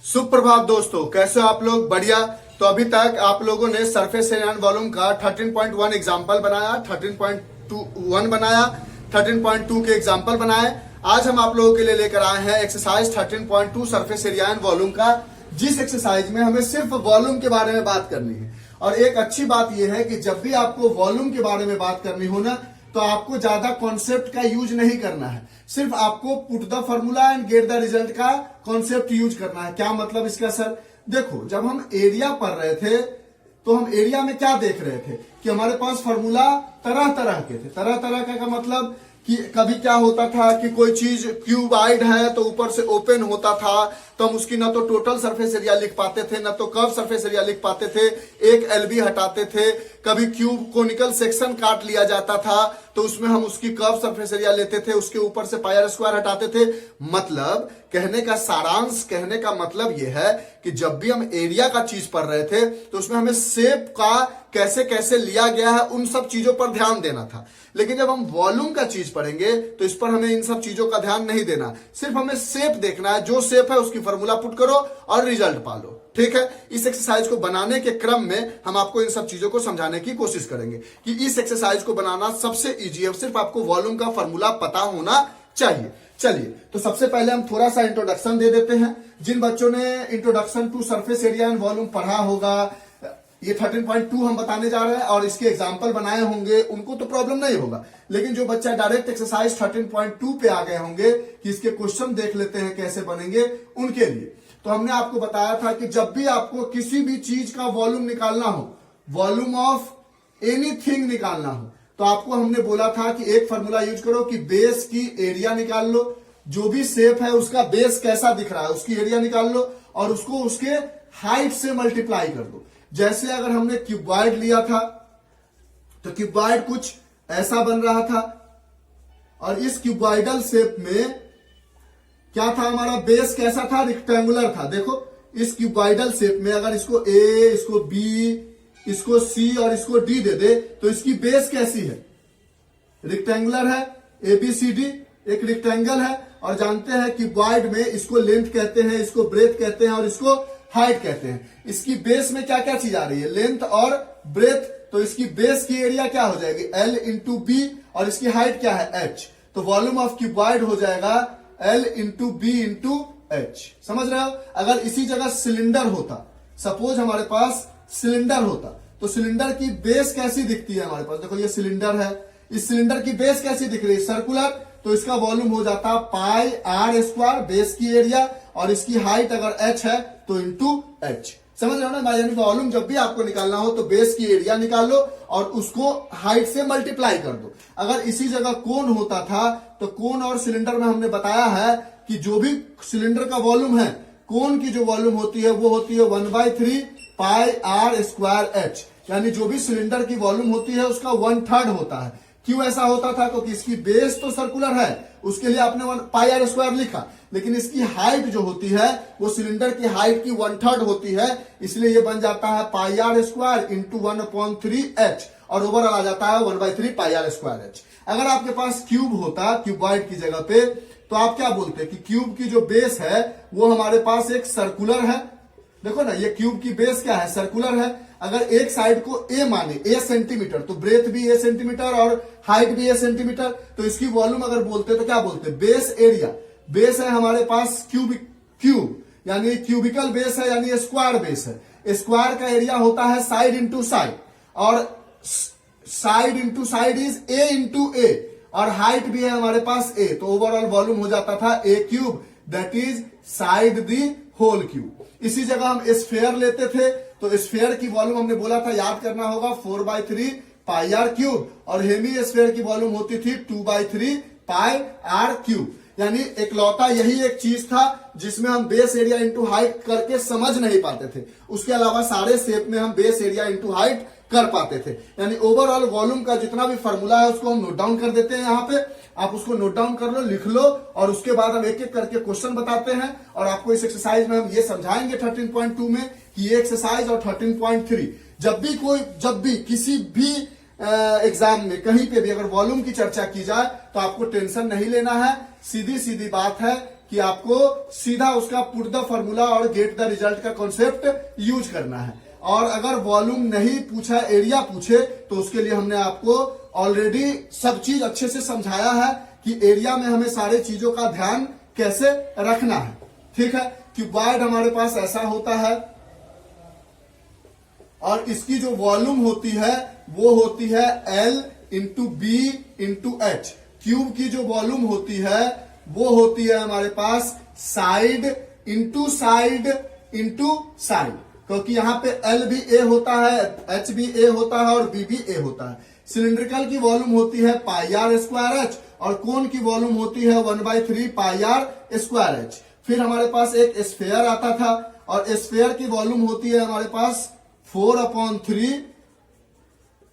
सुप्रभात दोस्तों, कैसे हो आप लोग? बढ़िया। तो अभी तक आप लोगों ने सरफेस एरिया एंड वॉल्यूम का 13.1 एग्जाम्पल बनाया, 13.1 बनाया, 13.2 के एग्जाम्पल बनाए। आज हम आप लोगों के लिए लेकर आए हैं exercise 13.2 surface area and volume का, जिस एक्सरसाइज में हमें सिर्फ वॉल्यूम के बारे में बात करनी है। और एक अच्छी बात यह है कि जब भी आपको वॉल्यूम के बारे में बात करनी हो ना, तो आपको ज्यादा कॉन्सेप्ट का यूज नहीं करना है, सिर्फ आपको put the formula and get the result का कॉन्सेप्ट यूज करना है। क्या मतलब इसका सर? देखो, जब हम एरिया पढ़ रहे थे तो हम एरिया में क्या देख रहे थे कि हमारे पास फॉर्मूला तरह तरह के थे। तरह तरह का मतलब कि कभी क्या होता था कि कोई चीज क्यूबाइड है तो ऊपर से ओपन होता था, तो हम उसकी ना तो टोटल सरफेस एरिया लिख पाते थे, ना तो कर्व सरफेस एरिया लिख पाते थे, एक एलबी हटाते थे। कभी क्यूब कोनिकल सेक्शन काट लिया जाता था तो उसमें हम उसकी कर्व सरफेस एरिया लेते थे, उसके ऊपर से पाई आर स्क्वायर हटाते थे। मतलब कहने का सारांश, कहने का मतलब यह है कि जब भी हम एरिया का चीज पढ़ रहे थे तो उसमें हमें शेप का कैसे कैसे लिया गया है उन सब चीजों पर ध्यान देना था। लेकिन जब हम वॉल्यूम का चीज पढ़ेंगे तो इस पर हमें इन सब चीजों का ध्यान नहीं देना, सिर्फ हमें शेप देखना है। जो शेप है उसकी फॉर्मूला पुट करो और रिजल्ट पालो। ठीक है? इस एक्सरसाइज को बनाने के क्रम में हम आपको इन सब चीजों को समझाने की कोशिश करेंगे कि इस एक्सरसाइज को बनाना सबसे इजी है, सिर्फ आपको वॉल्यूम का फॉर्मूला पता होना चाहिए। चलिए, तो सबसे पहले हम थोड़ा सा इंट्रोडक्शन दे देते हैं। जिन बच्चों ने introduction to surface area and volume पढ़ा होगा, ये 13.2 हम बताने जा रहे हैं और इसके एग्जाम्पल बनाए होंगे, उनको तो प्रॉब्लम नहीं होगा। लेकिन जो बच्चा डायरेक्ट एक्सरसाइज 13.2 पे आ गए होंगे कि इसके क्वेश्चन देख लेते हैं कैसे बनेंगे, उनके लिए तो हमने आपको बताया था कि जब भी आपको किसी भी चीज का वॉल्यूम निकालना हो, वॉल्यूम ऑफ एनीथिंग निकालना हो, तो आपको हमने बोला था कि एक फॉर्मूला यूज करो कि बेस की एरिया निकाल लो। जो भी शेप है उसका बेस कैसा दिख रहा है उसकी एरिया निकाल लो और उसको उसके हाइट से मल्टीप्लाई कर दो। जैसे अगर हमने क्यूबॉइड लिया था तो क्यूबॉइड कुछ ऐसा बन रहा था और इस क्यूबॉइडल शेप में क्या था, हमारा बेस कैसा था? रेक्टेंगुलर था। देखो, इस क्यूबॉइडल शेप में अगर इसको ए, इसको बी, इसको सी और इसको डी दे दे तो इसकी बेस कैसी है? रेक्टेंगुलर है। ए बी सी डी एक रेक्टेंगल है और जानते हैं कि क्यूबॉइड में इसको लेंथ कहते हैं, इसको ब्रेथ कहते हैं और इसको हाइट कहते हैं। इसकी बेस में क्या क्या चीज आ रही है? लेंथ और ब्रेथ। तो इसकी बेस की एरिया क्या हो जाएगी? L इंटू बी और इसकी हाइट क्या है? H। तो वॉल्यूम ऑफ क्यूबॉइड हो जाएगा L into B into H। समझ रहे हो? अगर इसी जगह सिलेंडर होता, सपोज हमारे पास सिलेंडर होता, तो सिलेंडर की बेस कैसी दिखती है हमारे पास? देखो, ये सिलेंडर है, इस सिलेंडर की बेस कैसी दिख रही है? सर्कुलर। तो इसका वॉल्यूम हो जाता पाई आर स्क्वायर, बेस की एरिया, और इसकी हाइट अगर H है तो इंटू H। समझ रहे हो ना? यानी वॉल्यूम जब भी आपको निकालना हो तो बेस की एरिया निकाल लो और उसको हाइट से मल्टीप्लाई कर दो। अगर इसी जगह कोन होता था तो कोन और सिलेंडर में हमने बताया है कि जो भी सिलेंडर का वॉल्यूम है, कोन की जो वॉल्यूम होती है वो होती है 1/3 पाई आर स्क्वायर H। यानी जो भी सिलेंडर की वॉल्यूम होती है उसका 1/3 होता है। क्यों ऐसा होता था? क्योंकि इसकी बेस तो सर्कुलर है, उसके लिए आपने 1 पाई आर स्क्वायर लिखा, लेकिन इसकी हाइट जो होती है वो सिलेंडर की हाइट की 1/3 होती है, इसलिए ये बन जाता है pi r square into 1/3 H और ओवरऑल आ जाता है 1/3 पाई आर स्क्वायर H। अगर आपके पास क्यूब होता, क्यूबॉइड की जगह पे, तो आप क्या बोलते कि क्यूब की जो बेस है वो हमारे पास एक सर्कुलर है। देखो ना, ये क्यूब की बेस क्या है? सर्कुलर है। अगर एक साइड को ए माने, ए सेंटीमीटर, तो ब्रेथ भी ए सेंटीमीटर और हाइट भी ए सेंटीमीटर, तो इसकी वॉल्यूम अगर बोलते तो क्या बोलते? Base area. बेस है हमारे पास क्यूब यानी क्यूबिकल बेस है, यानी स्क्वायर बेस है। स्क्वायर का एरिया होता है साइड इंटू साइड, और side into side is a into a, और हाइट भी है हमारे पास ए, तो ओवरऑल वॉल्यूम हो जाता था a cube, that is side the whole cube. इसी जगह हम स्फेयर लेते थे तो स्फेयर की वॉल्यूम हमने बोला था, याद करना होगा, 4/3 पाई आर क्यूब, और हेमी स्फेयर की वॉल्यूम होती थी 2/3 पाई आर क्यूब। यानी एकलौता यही एक चीज था जिसमें हम बेस एरिया इंटू हाइट करके समझ नहीं पाते थे, उसके अलावा सारे शेप में हम बेस एरिया इंटू हाइट कर पाते थे। यानी ओवरऑल वॉल्यूम का जितना भी फॉर्मूला है उसको हम नोट डाउन कर देते हैं। यहाँ पे आप उसको नोट डाउन कर लो, लिख लो, और उसके बाद हम एक एक करके क्वेश्चन बताते हैं और आपको इस एक्सरसाइज में हम ये समझाएंगे 13.2 में कि ये एक्सरसाइज और 13.3 जब भी किसी भी एग्जाम में कहीं पे भी अगर वॉल्यूम की चर्चा की जाए तो आपको टेंशन नहीं लेना है। सीधी सीधी बात है कि आपको सीधा उसका पुट द फॉर्मूला और गेट द रिजल्ट का कॉन्सेप्ट यूज करना है। और अगर वॉल्यूम नहीं पूछा, एरिया पूछे, तो उसके लिए हमने आपको ऑलरेडी सब चीज अच्छे से समझाया है कि एरिया में हमें सारी चीजों का ध्यान कैसे रखना है। ठीक है, क्यूबॉइड हमारे पास ऐसा होता है और इसकी जो वॉल्यूम होती है वो होती है L into B into h. Cube की जो वॉल्यूम होती है वो होती है हमारे पास side into side into side, क्योंकि यहाँ पे L भी A होता है, H भी A होता है और B भी A होता है। सिलिंड्रिकल की वॉल्यूम होती है पाई आर स्क्वायर एच और कोन की वॉल्यूम होती है 1/3 पाई आर स्क्वायर एच। फिर हमारे पास एक स्फेयर आता था और स्फेयर की वॉल्यूम होती है हमारे पास 4/3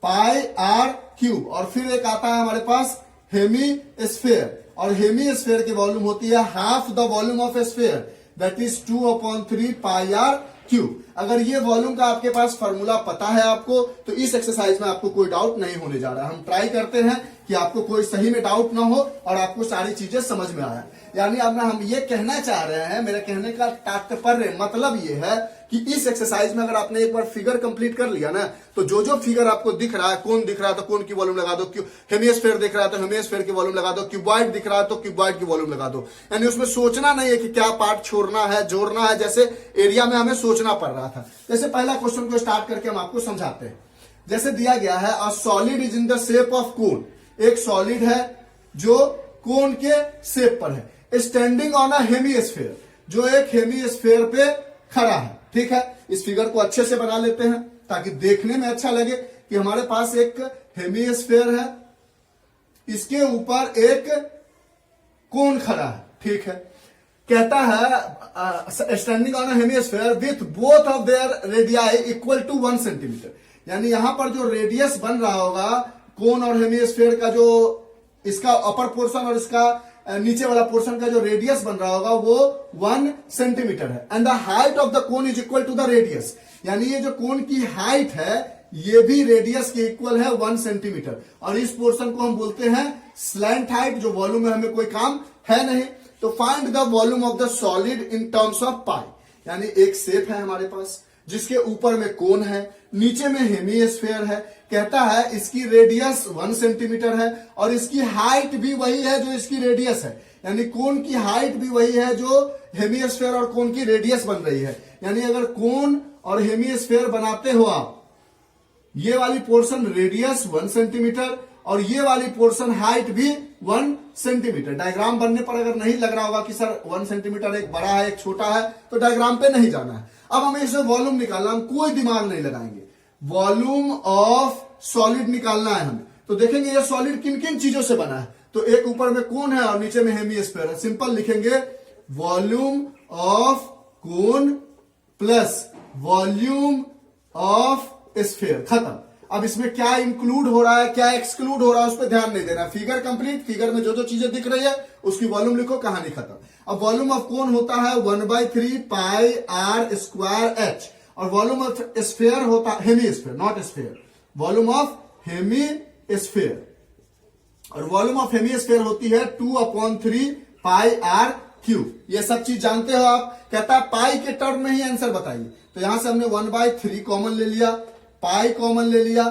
पाई आर क्यूब। और फिर एक आता है हमारे पास हेमी स्फेयर और हेमी स्फेयर की वॉल्यूम होती है half the volume of sphere, that is 2/3 pi r cube. अगर ये वॉल्यूम का आपके पास फॉर्मूला पता है आपको, तो इस एक्सरसाइज में आपको कोई डाउट नहीं होने जा रहा है। हम ट्राई करते हैं कि आपको कोई सही में डाउट ना हो और आपको सारी चीजें समझ में आए। यानी अब ना हम ये कहना चाह रहे हैं, मेरे कहने का तात्पर्य मतलब ये है कि इस एक्सरसाइज में अगर आपने एक बार फिगर कंप्लीट कर लिया ना, तो जो जो फिगर आपको दिख रहा है, कौन दिख रहा है तो कौन की वॉल्यूम लगा दो, हेमिस्फेयर दिख रहा है तो हेमिस्फेयर की वॉल्यूम लगा दो, क्यूबॉइड दिख रहा है तो क्यूबॉइड की वॉल्यूम लगा दो। यानी उसमें सोचना नहीं है कि क्या पार्ट छोड़ना है, जोड़ना है, जैसे एरिया में हमें सोचना पड़ रहा था। जैसे पहला क्वेश्चन को स्टार्ट करके हम आपको समझाते हैं। जैसे दिया गया है a solid is in the shape of cone, एक सॉलिड है जो कोन के शेप पर है, स्टैंडिंग ऑन अ हेमिस्फेयर, जो एक हेमिस्फेयर पे खड़ा है। ठीक है, इस फिगर को अच्छे से बना लेते हैं ताकि देखने में अच्छा लगे कि हमारे पास एक हेमिस्फेयर है, इसके ऊपर एक कोन खड़ा है। ठीक है, कहता है standing on a hemisphere with both of their radii equal to 1 centimetre. यानी यहां पर जो रेडियस बन रहा होगा कोन और हेमिस्फेयर का, जो इसका अपर पोर्शन और इसका नीचे वाला पोर्शन का जो रेडियस बन रहा होगा वो 1 सेंटीमीटर है। And the height of the cone is equal to the radius, यानी ये जो कोन की हाइट है ये भी रेडियस के इक्वल है 1 सेंटीमीटर। और इस पोर्शन को हम बोलते हैं स्लैंट हाइट, जो वॉल्यूम में हमें कोई काम है नहीं। तो find the volume of the solid in terms of pi, यानी एक शेप है हमारे पास जिसके ऊपर में कोन है, नीचे में हेमिस्फेयर है। कहता है इसकी रेडियस 1 सेंटीमीटर है और इसकी हाइट भी वही है जो इसकी रेडियस है, यानी कोन की हाइट भी वही है जो हेमिस्फेयर और कोन की रेडियस बन रही है। यानी अगर कोन और हेमिस्फेयर बनाते हो आप, ये वाली पोर्शन रेडियस 1 सेंटीमीटर और ये वाली पोर्शन हाइट भी 1 सेंटीमीटर। डायग्राम बनने पर अगर नहीं लग रहा होगा कि सर 1 सेंटीमीटर एक बड़ा है एक छोटा है, तो डायग्राम पे नहीं जाना है। अब हमें इसे वॉल्यूम निकालना, हम कोई दिमाग नहीं लगाएंगे, वॉल्यूम ऑफ सॉलिड निकालना है हमें। तो देखेंगे ये सॉलिड किन किन चीजों से बना है। तो एक ऊपर में कोन है और नीचे में हेमिस्फेयर है। सिंपल लिखेंगे volume of cone plus volume of sphere, खत्म। अब इसमें क्या इंक्लूड हो रहा है क्या एक्सक्लूड हो रहा है उस पर ध्यान नहीं देना। फिगर कंप्लीट, फिगर में जो जो चीजें दिख रही है उसकी वॉल्यूम लिखो, कहानी खत्म। अब वॉल्यूम ऑफ कोन होता है 1/3 पाई आर स्क्वायर एच और वॉल्यूम ऑफ स्फीयर होता है hemisphere, not sphere, volume of hemisphere. और वॉल्यूम ऑफ हेमिस्फीयर होती है 2/3 पाई आर क्यूब। ये सब चीज जानते हो आप। कहता है पाई के टर्म में ही आंसर बताइए। तो यहां से हमने 1/3 कॉमन ले लिया, पाई कॉमन ले लिया,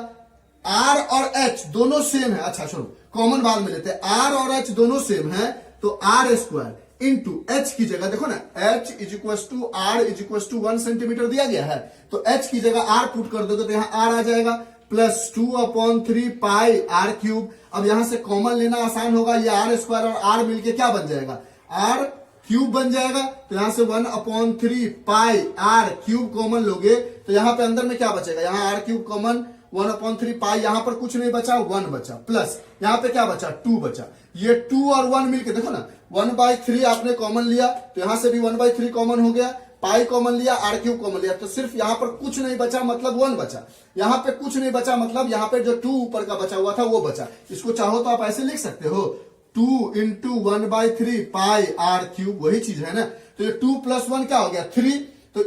आर और एच दोनों सेम है। अच्छा छोड़ो, कॉमन बाद में लेते हैं। आर और एच दोनों सेम है तो आर स्क्वायर इंटू एच की जगह देखो ना, h is equal to r is equal to 1 centimetre दिया गया है, तो एच की जगह आर पुट कर दोगे तो यहां आर आ जाएगा प्लस 2/3 पाई आर क्यूब। अब यहां से कॉमन लेना आसान होगा, ये आर स्क्वायर और आर मिलके क्या बन जाएगा, आर क्यूब बन जाएगा। तो यहां से 1/3 पाई आर क्यूब कॉमन लोगे तो यहां पे अंदर में क्या बचेगा, यहां आर क्यूब कॉमन, 1/3 पाई, यहां पर कुछ नहीं बचा, 1 बचा, प्लस यहां पे क्या बचा, 2 बचा। ये 2 और 1 मिलके देखो ना, 1/3 आपने कॉमन लिया तो यहां से भी 1/3 कॉमन हो गया, पाई कॉमन लिया, आर क्यूब कॉमन लिया, तो सिर्फ यहां पर कुछ नहीं बचा मतलब 1 बचा। यहां पे कुछ नहीं बचा मतलब यहां पे जो 2 ऊपर का बचा हुआ था वो बचा। इसको चाहो तो आप ऐसे लिख सकते हो 2 इंटू 1/3 पाई आर क्यूब, वही चीज है ना। तो ये 2 + 1 क्या हो गया 3, तो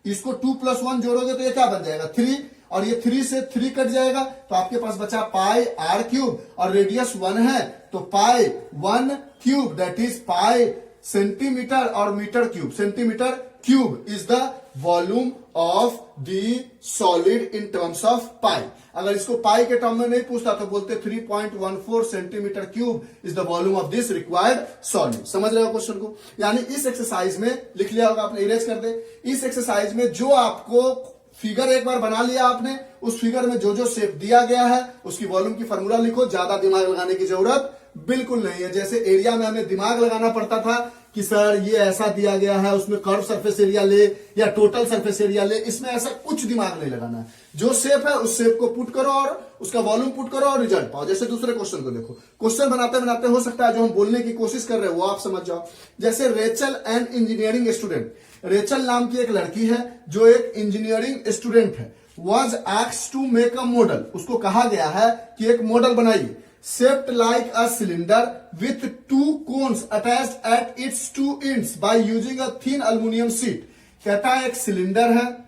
इसको 2 + 1 जोड़ोगे तो ये क्या बन जाएगा 3, और ये 3 से 3 कट जाएगा तो आपके पास बचा पाई आर क्यूब और रेडियस 1 है तो pi 1 cube that is pi centimetre और metre cube, centimetre cube is the volume of the solid in terms of pi. अगर इसको पाई के टर्म में नहीं पूछता तो बोलते 3.14 centimetre cube is the volume of this required solid. समझ रहे हो क्वेश्चन को? यानी इस एक्सरसाइज में लिख लिया होगा आपने, इरेज कर दे। इस एक्सरसाइज में जो आपको फिगर एक बार बना लिया आपने, उस फिगर में जो जो शेप दिया गया है उसकी वॉल्यूम की फॉर्मूला लिखो। ज्यादा दिमाग लगाने की जरूरत बिल्कुल नहीं है। जैसे एरिया में हमें दिमाग लगाना पड़ता था कि सर ये ऐसा दिया गया है, उसमें कर्व सरफेस एरिया ले या टोटल सरफेस एरिया ले, इसमें ऐसा कुछ दिमाग नहीं लगाना है। जो शेप है उस शेप को पुट करो और उसका वॉल्यूम पुट करो और रिजल्ट पाओ। जैसे दूसरे क्वेश्चन को देखो, क्वेश्चन बनाते बनाते हो सकता है जो हम बोलने की कोशिश कर रहे हैं वो आप समझ जाओ। जैसे Rachel and engineering student, Rachel नाम की एक लड़की है जो एक इंजीनियरिंग स्टूडेंट है, was asked to make a model, उसको कहा गया है कि एक मॉडल बनाइए, shaped like a cylinder with two cones attached at its two ends by using a thin aluminum sheet। कहता है एक सिलेंडर है,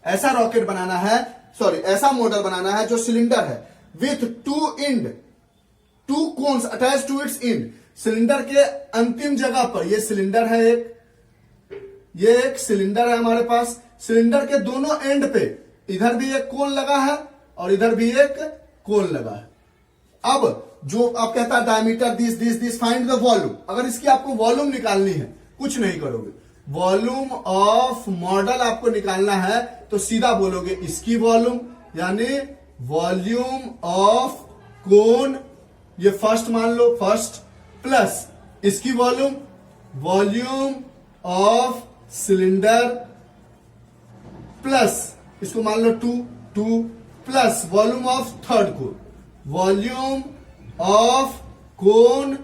ऐसा रॉकेट बनाना है, सॉरी ऐसा मॉडल बनाना है जो सिलेंडर है, with two cones attached to its end। Cylinder के अंतिम जगह पर ये सिलेंडर है, ये एक सिलेंडर है हमारे पास। सिलेंडर के दोनों एंड पे इधर भी एक कोन लगा है और इधर भी एक कोन लगा है। अब जो आप कहता है diameter this find the volume. अगर इसकी आपको वॉल्यूम निकालनी है, कुछ नहीं करोगे, वॉल्यूम ऑफ मॉडल आपको निकालना है तो सीधा बोलोगे इसकी वॉल्यूम, यानी वॉल्यूम ऑफ कोन, ये फर्स्ट मान लो फर्स्ट, प्लस इसकी volume, volume of cylinder, plus इसको मान लो two plus volume of third cone, volume of cone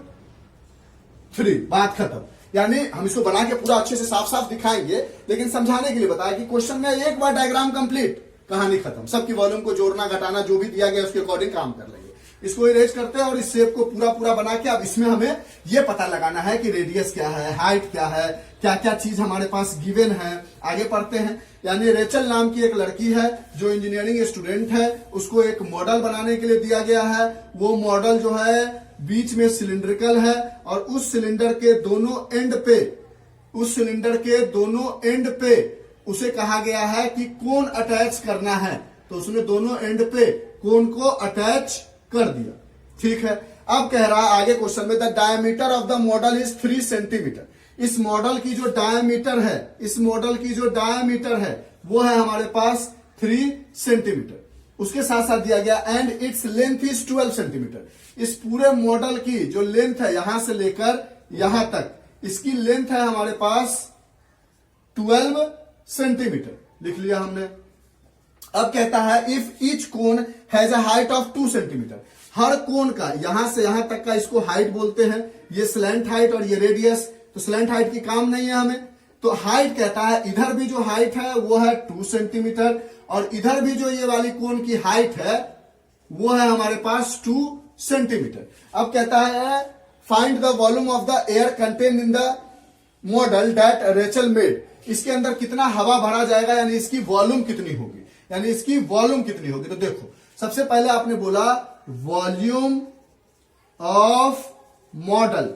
3। बात खत्म। यानी हम इसको बना के पूरा अच्छे से साफ साफ दिखाएंगे, लेकिन समझाने के लिए बताया कि क्वेश्चन में एक बार डायग्राम कंप्लीट, कहानी खत्म। सबकी वॉल्यूम को जोड़ना घटाना जो भी दिया गया उसके अकॉर्डिंग काम कर लेंगे। इसको इरेज करते हैं और इस शेप को पूरा बना के अब इसमें हमें यह पता लगाना है कि रेडियस क्या है, हाइट क्या है, क्या क्या चीज हमारे पास गिवन है। आगे पढ़ते हैं। यानी रेचल नाम की एक लड़की है जो इंजीनियरिंग स्टूडेंट है, उसको एक मॉडल बनाने के लिए दिया गया है। वो मॉडल जो है बीच में सिलिंड्रिकल है और उस सिलेंडर के दोनों एंड पे उसे कहा गया है कि कोन अटैच करना है, तो उसने दोनों एंड पे कोन को अटैच कर दिया। ठीक है। अब कह रहा है आगे क्वेश्चन में the diameter of the model is 3 centimetre. इस मॉडल की जो डायमीटर है, वो है हमारे पास 3 सेंटीमीटर। उसके साथ साथ दिया गया and its length is 12 centimetre. इस पूरे मॉडल की जो लेंथ है यहां से लेकर यहां तक, इसकी लेंथ है हमारे पास 12 सेंटीमीटर। लिख लिया हमने। अब कहता है if each cone has a height of 2 centimetre. हर कोन का यहां से यहां तक का इसको हाइट बोलते हैं। ये स्लैंट हाइट और ये रेडियस, तो स्लैंट हाइट की काम नहीं है हमें, तो हाइट कहता है इधर भी जो हाइट है वो है 2 सेंटीमीटर और इधर भी जो ये वाली कोन की हाइट है वो है हमारे पास 2 सेंटीमीटर। अब कहता है find the volume of the air contain in the model that Rachel made. इसके अंदर कितना हवा भरा जाएगा, यानी इसकी वॉल्यूम कितनी होगी, तो देखो सबसे पहले आपने बोला volume of model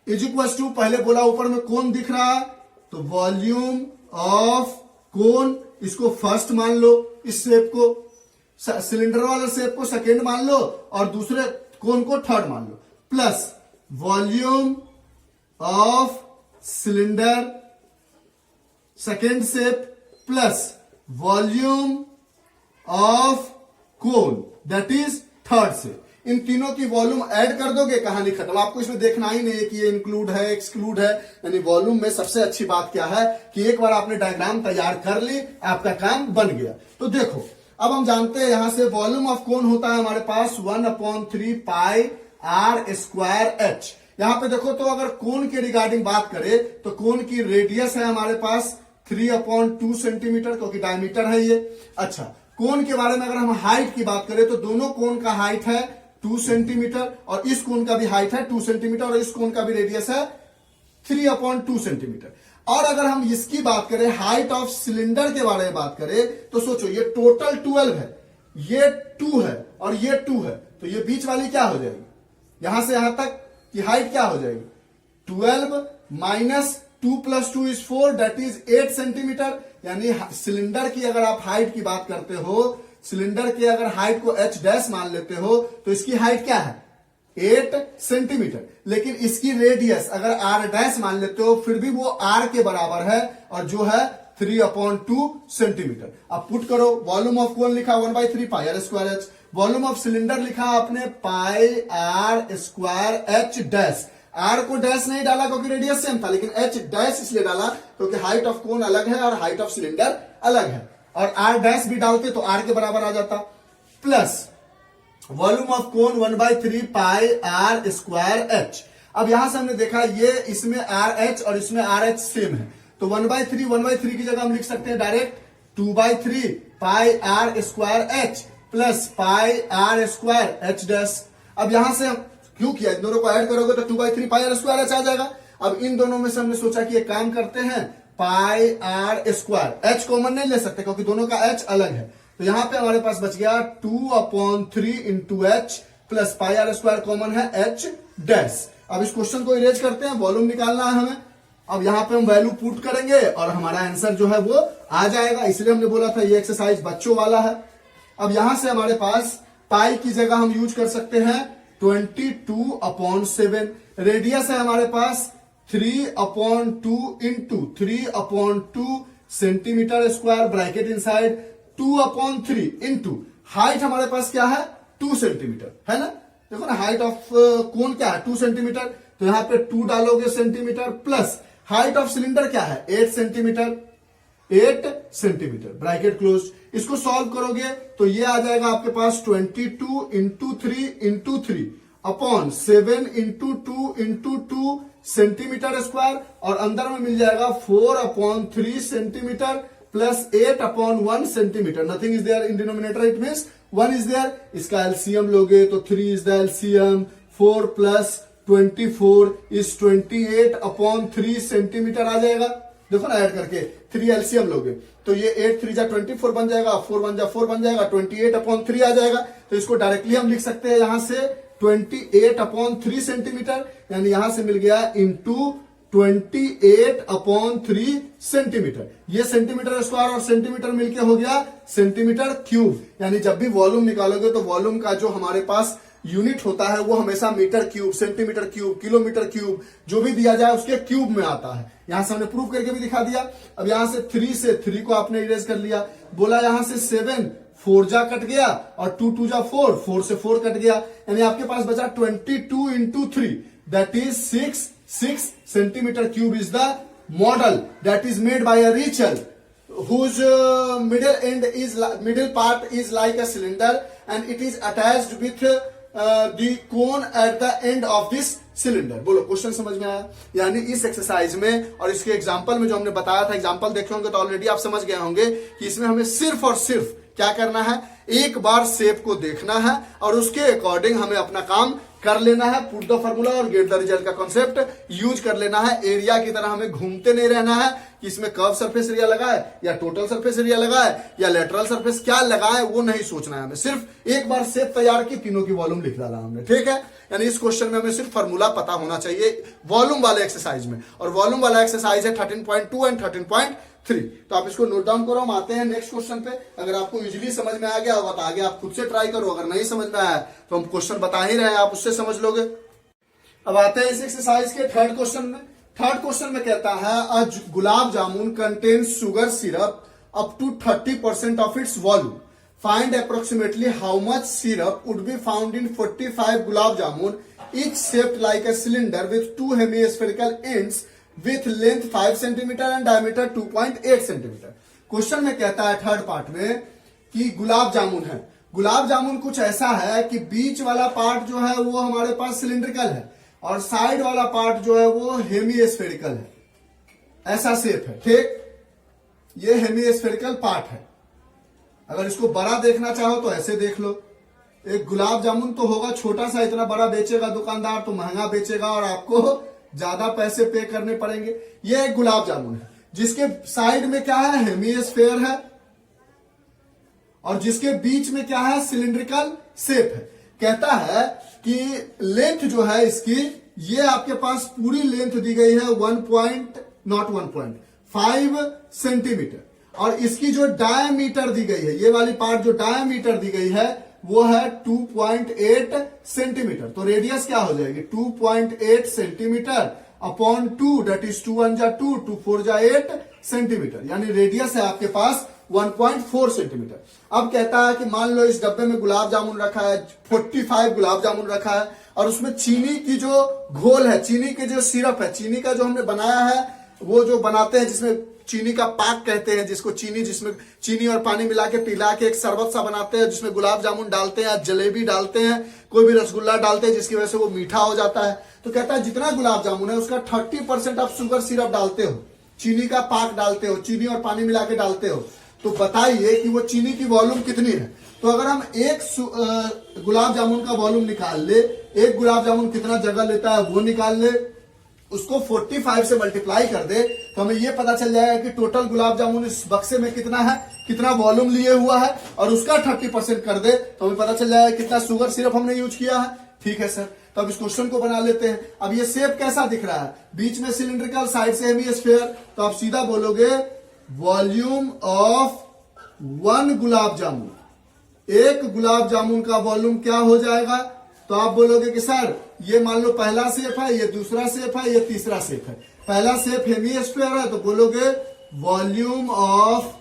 is equal to, पहले बोला ऊपर में कौन दिख रहा है तो वॉल्यूम ऑफ कोन, इसको फर्स्ट मान लो, इस शेप को सिलेंडर वाला शेप को सेकेंड मान लो और दूसरे कोन को थर्ड मान लो, plus volume of cylinder second shape plus volume of cone that is third shape. इन तीनों की वॉल्यूम ऐड कर दोगे, कहानी खत्म। आपको इसमें देखना ही नहीं है कि ये इंक्लूड है एक्सक्लूड है। यानी वॉल्यूम में सबसे अच्छी बात क्या है कि एक बार आपने डायग्राम तैयार कर ली, आपका काम बन गया। तो देखो अब हम जानते हैं यहां से वॉल्यूम ऑफ कोन होता है हमारे पास 1/3 पाई आर स्क्वायर एच। यहां पे देखो तो अगर कोन के रिगार्डिंग बात करें तो कोन की रेडियस है हमारे पास 3/2 सेंटीमीटर, क्योंकि डायमीटर है ये। अच्छा, कोन के बारे में अगर हम हाइट की बात करें तो दोनों कोन का हाइट है 2 सेंटीमीटर और इस कोन का भी हाइट है 2 सेंटीमीटर और इस कोन का भी रेडियस है 3/2 सेंटीमीटर। और अगर हम इसकी बात करें हाइट ऑफ सिलेंडर के बारे में बात करें तो सोचो ये टोटल 12 है, ये 2 है और ये 2 है, तो ये बीच वाली क्या हो जाएगी, यहां से यहां तक की हाइट क्या हो जाएगी 12 minus 2 plus 2 is 4 that is 8 centimetre. यानी सिलेंडर की अगर आप हाइट की बात करते हो, सिलेंडर के अगर हाइट को h डैश मान लेते हो तो इसकी हाइट क्या है 8 सेंटीमीटर। लेकिन इसकी रेडियस अगर r डैश मान लेते हो फिर भी वो r के बराबर है और जो है 3/2 सेंटीमीटर। अब पुट करो, वॉल्यूम ऑफ कोन लिखा 1/3 pi r square h, volume of cylinder लिखा आपने pi r square h dash. R को डैश नहीं डाला क्योंकि रेडियस सेम था, लेकिन एच डैश इसलिए डाला क्योंकि हाइट ऑफ कोन अलग है और हाइट ऑफ सिलेंडर अलग है, और आर डैश भी डालते तो आर के बराबर आ जाता, plus volume of cone 1/3 pi r square h. अब यहां से हमने देखा ये इसमें आर एच और इसमें आर एच सेम है, तो 1/3 की जगह हम लिख सकते हैं direct 2/3 pi r square h plus pi r square h dash. अब यहां से हम क्यों किया, इन दोनों को ऐड करोगे तो 2/3 पाई आर स्क्वायर एच आ जाएगा। अब इन दोनों में से हमने सोचा कि एक काम करते हैं, पाई आर स्क्वायर एच कॉमन नहीं ले सकते क्योंकि दोनों का एच अलग है, तो यहां पे हमारे पास बच गया 2/3 into h plus pi r square common है एच डैश। अब इस क्वेश्चन को इरेज करते हैं, वॉल्यूम निकालना है हमें। अब यहां पे हम वैल्यू पुट करेंगे और हमारा आंसर जो है वो आ जाएगा, इसलिए हमने बोला था ये एक्सरसाइज बच्चों वाला है। अब यहां से हमारे पास पाई की जगह हम यूज कर सकते हैं 22/7, रेडियस है हमारे पास 3/2 into 3/2 centimetre square, bracket inside 2/3 into height हमारे पास क्या है 2 सेंटीमीटर है ना। देखो ना हाइट ऑफ कोन क्या है 2 सेंटीमीटर, तो यहां पे 2 डालोगे centimetre, plus height of cylinder क्या है 8 सेंटीमीटर, 8 सेंटीमीटर, ब्रैकेट क्लोज। इसको सॉल्व करोगे तो ये आ जाएगा आपके पास 22 into 3 upon 7 into 2 centimetre square, और अंदर में मिल जाएगा 4/3 centimetre plus 8/1 centimetre. Nothing is there in denominator, it means 1 is there. इसका एलसीएम लोगे तो 3 is the LCM, 4 plus 24 is 28/3 centimetre आ जाएगा। देखो ना ऐड करके 3 एलसीएम लोगे तो ये 8 3 जा 24 बन जाएगा, 4 1 जा 4 बन जाएगा, 28/3 आ जाएगा। तो इसको डायरेक्टली हम लिख सकते हैं यहां से 28/3 सेंटीमीटर, यानी यहां से मिल गया इंटू 28/3 सेंटीमीटर। ये सेंटीमीटर स्क्वायर और सेंटीमीटर मिलके हो गया सेंटीमीटर क्यूब। यानी जब भी वॉल्यूम निकालोगे तो वॉल्यूम का जो हमारे पास यूनिट होता है वो हमेशा metre cube, centimetre cube, kilometre cube जो भी दिया जाए उसके क्यूब में आता है। यहां से हमने प्रूफ करके भी दिखा दिया। अब यहां से 3 से 3 को आपने इरेज कर लिया, बोला यहां से 7 4 जा कट गया और 2 2 जा 4, 4 से 4 कट गया, यानी आपके पास बचा 22 into 3 that is 6 centimetre cube is the model that is made by a रिचर whose middle part is like a cylinder and it is attached with the cone at the end of this cylinder। बोलो question समझ में आया। यानी इस exercise में और इसके एग्जांपल में जो हमने बताया था, एग्जांपल देखे होंगे तो ऑलरेडी आप समझ गए होंगे कि इसमें हमें सिर्फ और सिर्फ क्या करना है, एक बार शेप को देखना है और उसके अकॉर्डिंग हमें अपना काम कर लेना है। पुट द फॉर्मूला और गेट द रिजल्ट का कॉन्सेप्ट यूज कर लेना है। एरिया की तरह हमें घूमते नहीं रहना है कि इसमें कर्व सरफेस एरिया लगा है या टोटल सरफेस एरिया लगा है या लेटरल सरफेस क्या लगा है, वो नहीं सोचना है हमें। सिर्फ एक बार शेप तैयार की, तीनों की वॉल्यूम लिख डाला हमने, ठीक है। यानी इस क्वेश्चन में हमें सिर्फ फॉर्मूला पता होना चाहिए वॉल्यूम वाले एक्सरसाइज में, और वॉल्यूम वाला एक्सरसाइज है 13.2 एंड 13.3। तो आप इसको नोट डाउन करो। हम आते हैं नेक्स्ट क्वेश्चन पे। अगर आपको इजीली समझ में आ गया होगा तो आगे आप खुद से ट्राई करो, अगर नहीं समझ में आया तो हम क्वेश्चन बता ही रहे हैं, आप उससे समझ लोगे। अब आते हैं इस एक्सरसाइज के थर्ड क्वेश्चन में। थर्ड क्वेश्चन में कहता है a gulab jamun contains sugar syrup up to 30% of its volume, find approximately how much syrup would be found in 45 gulab jamun each shaped like a cylinder with 2 hemispherical ends with length 5 centimeter and diameter 2.8 centimeter। Question में कहता है third part में कि गुलाब जामुन है। गुलाब जामुन कुछ ऐसा है कि बीच वाला पार्ट जो है वो हमारे पास सिलिंड्रिकल है और साइड वाला पार्ट जो है वो हेमीस्फेरिकल है, ऐसा शेप है, ठीक। ये हेमीस्फेरिकल पार्ट है। अगर इसको बड़ा देखना चाहो तो ऐसे देख लो। एक गुलाब जामुन तो होगा छोटा सा, इतना बड़ा बेचेगा दुकानदार तो महंगा बेचेगा और आपको ज्यादा पैसे पे करने पड़ेंगे। ये एक गुलाब जामुन है जिसके साइड में क्या है, हेमीस्फेयर है, और जिसके बीच में क्या है, सिलिंड्रिकल शेप है। कहता है कि लेंथ जो है इसकी ये आपके पास पूरी लेंथ दी गई है 1.5 सेंटीमीटर, और इसकी जो डायमीटर दी गई है, ये वाली पार्ट जो डायमीटर दी गई है वो है 2.8 सेंटीमीटर। तो रेडियस क्या हो जाएगी 2.8 सेंटीमीटर अपॉन 2, दैट इज 2 1 जा 2, 2 4 जा 8 सेंटीमीटर, यानी रेडियस है आपके पास 1.4 सेंटीमीटर। अब कहता है कि मान लो इस डब्बे में गुलाब जामुन रखा है, 45 गुलाब जामुन रखा है, और उसमें चीनी की जो घोल है, चीनी के जो सिरप है, चीनी का जो हमने बनाया है, वो जो बनाते हैं जिसमें चीनी का पाक कहते हैं, जिसको जिसमें चीनी और पानी मिला के पिला के एक शरबत सा बनाते हैं, जिसमें गुलाब जामुन डालते हैं, जलेबी डालते हैं, कोई भी रसगुल्ला डालते हैं, जिसकी वजह से वो मीठा हो जाता है। तो कहता है जितना गुलाब जामुन है उसका 30% आप शुगर सिरप डालते हो, चीनी का पाक डालते हो, चीनी और पानी मिला के डालते हो, तो बताइए कि वो चीनी की वॉल्यूम कितनी है। तो अगर हम एक गुलाब जामुन का वॉल्यूम निकाल ले, एक गुलाब जामुन कितना जगह लेता है वो निकाल ले, उसको 45 से मल्टीप्लाई कर दे, तो हमें ये पता चल जाएगा कि टोटल गुलाब जामुन इस बक्से में कितना है, कितना वॉल्यूम लिए हुआ है, और उसका 30% कर दे तो हमें पता चल जाएगा कितना शुगर सिरप हमने यूज किया है। ठीक है सर, तो अब इस क्वेश्चन को बना लेते हैं। अब ये शेप कैसा दिख रहा है, बीच में सिलिंड्रिकल, साइड से हेमीस्फीयर, तो आप सीधा बोलोगे वॉल्यूम ऑफ 1 गुलाब जामुन, एक गुलाब जामुन का वॉल्यूम क्या हो जाएगा। तो आप बोलोगे कि सर ये मान लो पहला शेप है, ये दूसरा शेप है, ये तीसरा शेप है। पहला शेप हेमीस्फीयर है तो बोलोगे volume of